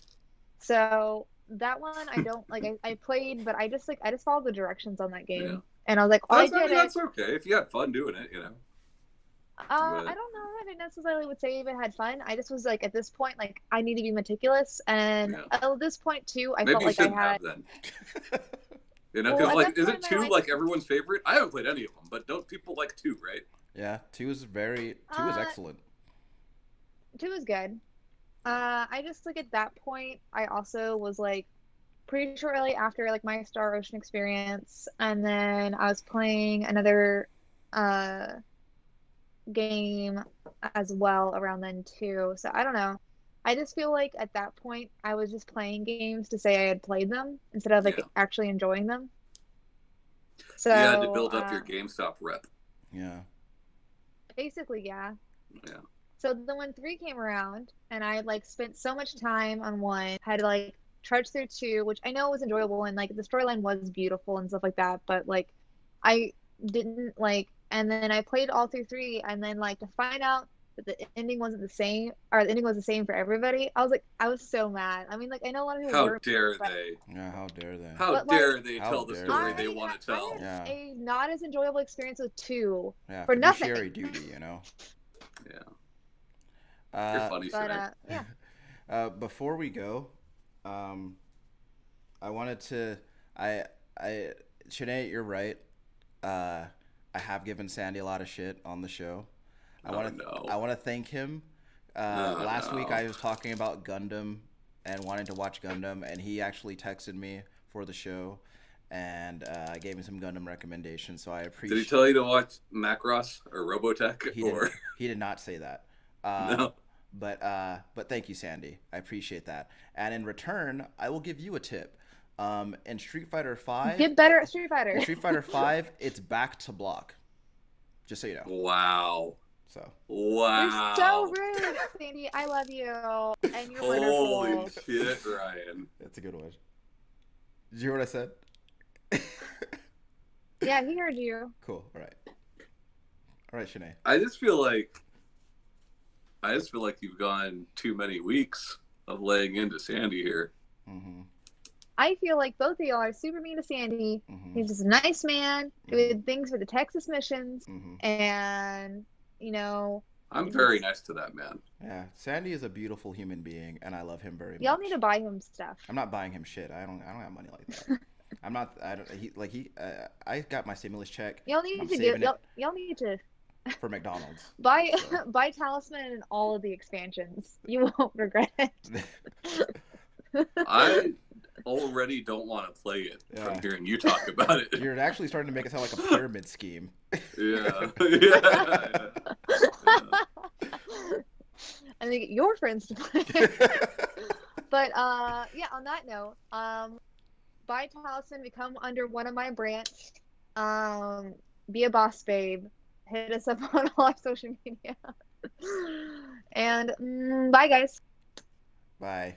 So that one I don't like I played, but I just followed the directions on that game. Yeah. And I was like, That's okay if you had fun doing it, you know. I don't know that I necessarily would say even had fun. I just was like at this point, like I need to be meticulous, and at this point too, I felt like I had. Then. You know, because Well, like, isn't 2 like everyone's favorite? I haven't played any of them, but don't people like 2, right? Yeah, 2 is excellent. 2 is good. I just like at that point, I also was like pretty shortly after like my Star Ocean experience, and then I was playing another game as well around then too. So I don't know. I just feel like at that point I was just playing games to say I had played them instead of like actually enjoying them. So you had to build up your GameStop rep. Yeah. Basically, yeah. Yeah. So then when 3 came around and I like spent so much time on 1, had to like trudge through 2, which I know was enjoyable and like the storyline was beautiful and stuff like that, but like I didn't like, and then I played all through 3, and then like to find out that the ending wasn't the same, or the ending was the same for everybody, I was so mad. I mean, like I know a lot of people. How dare they? Yeah, how dare they? How dare they tell the story they want to tell? I had a not as enjoyable experience with 2 for nothing. Fiduciary duty, you know. Yeah. You're funny, but, yeah. Before we go, I wanted to. Sinead, you're right. I have given Sandy a lot of shit on the show. I want to thank him. Last week I was talking about Gundam and wanting to watch Gundam, and he actually texted me for the show and gave me some Gundam recommendations. So I appreciate. Did he tell you to watch Macross or Robotech? He did not say that. No. But thank you, Sandy. I appreciate that. And in return, I will give you a tip. In Street Fighter 5, get better at Street Fighter. In Street Fighter 5, it's back to block. Just so you know. Wow. You're so rude, Sandy. I love you, and you're wonderful. Holy shit, Ryan. That's a good one. Did you hear what I said? Yeah, he heard you. Cool. All right, Sinead. I just feel like you've gone too many weeks of laying into Sandy here. Mm-hmm. I feel like both of y'all are super mean to Sandy. Mm-hmm. He's just a nice man doing things for the Texas missions, mm-hmm. and you know. I'm very nice to that man. Yeah, Sandy is a beautiful human being, and I love him very much. Y'all need to buy him stuff. I'm not buying him shit. I don't have money like that. I got my stimulus check. Y'all need y'all need to for McDonald's. buy Talisman and all of the expansions. You won't regret it. I already don't want to play it from hearing you talk about it. You're actually starting to make it sound like a pyramid scheme. Yeah. And then get your friends to play. But yeah, on that note, buy Talisman, become under one of my brands, be a boss babe, hit us up on all our social media. And bye guys. Bye.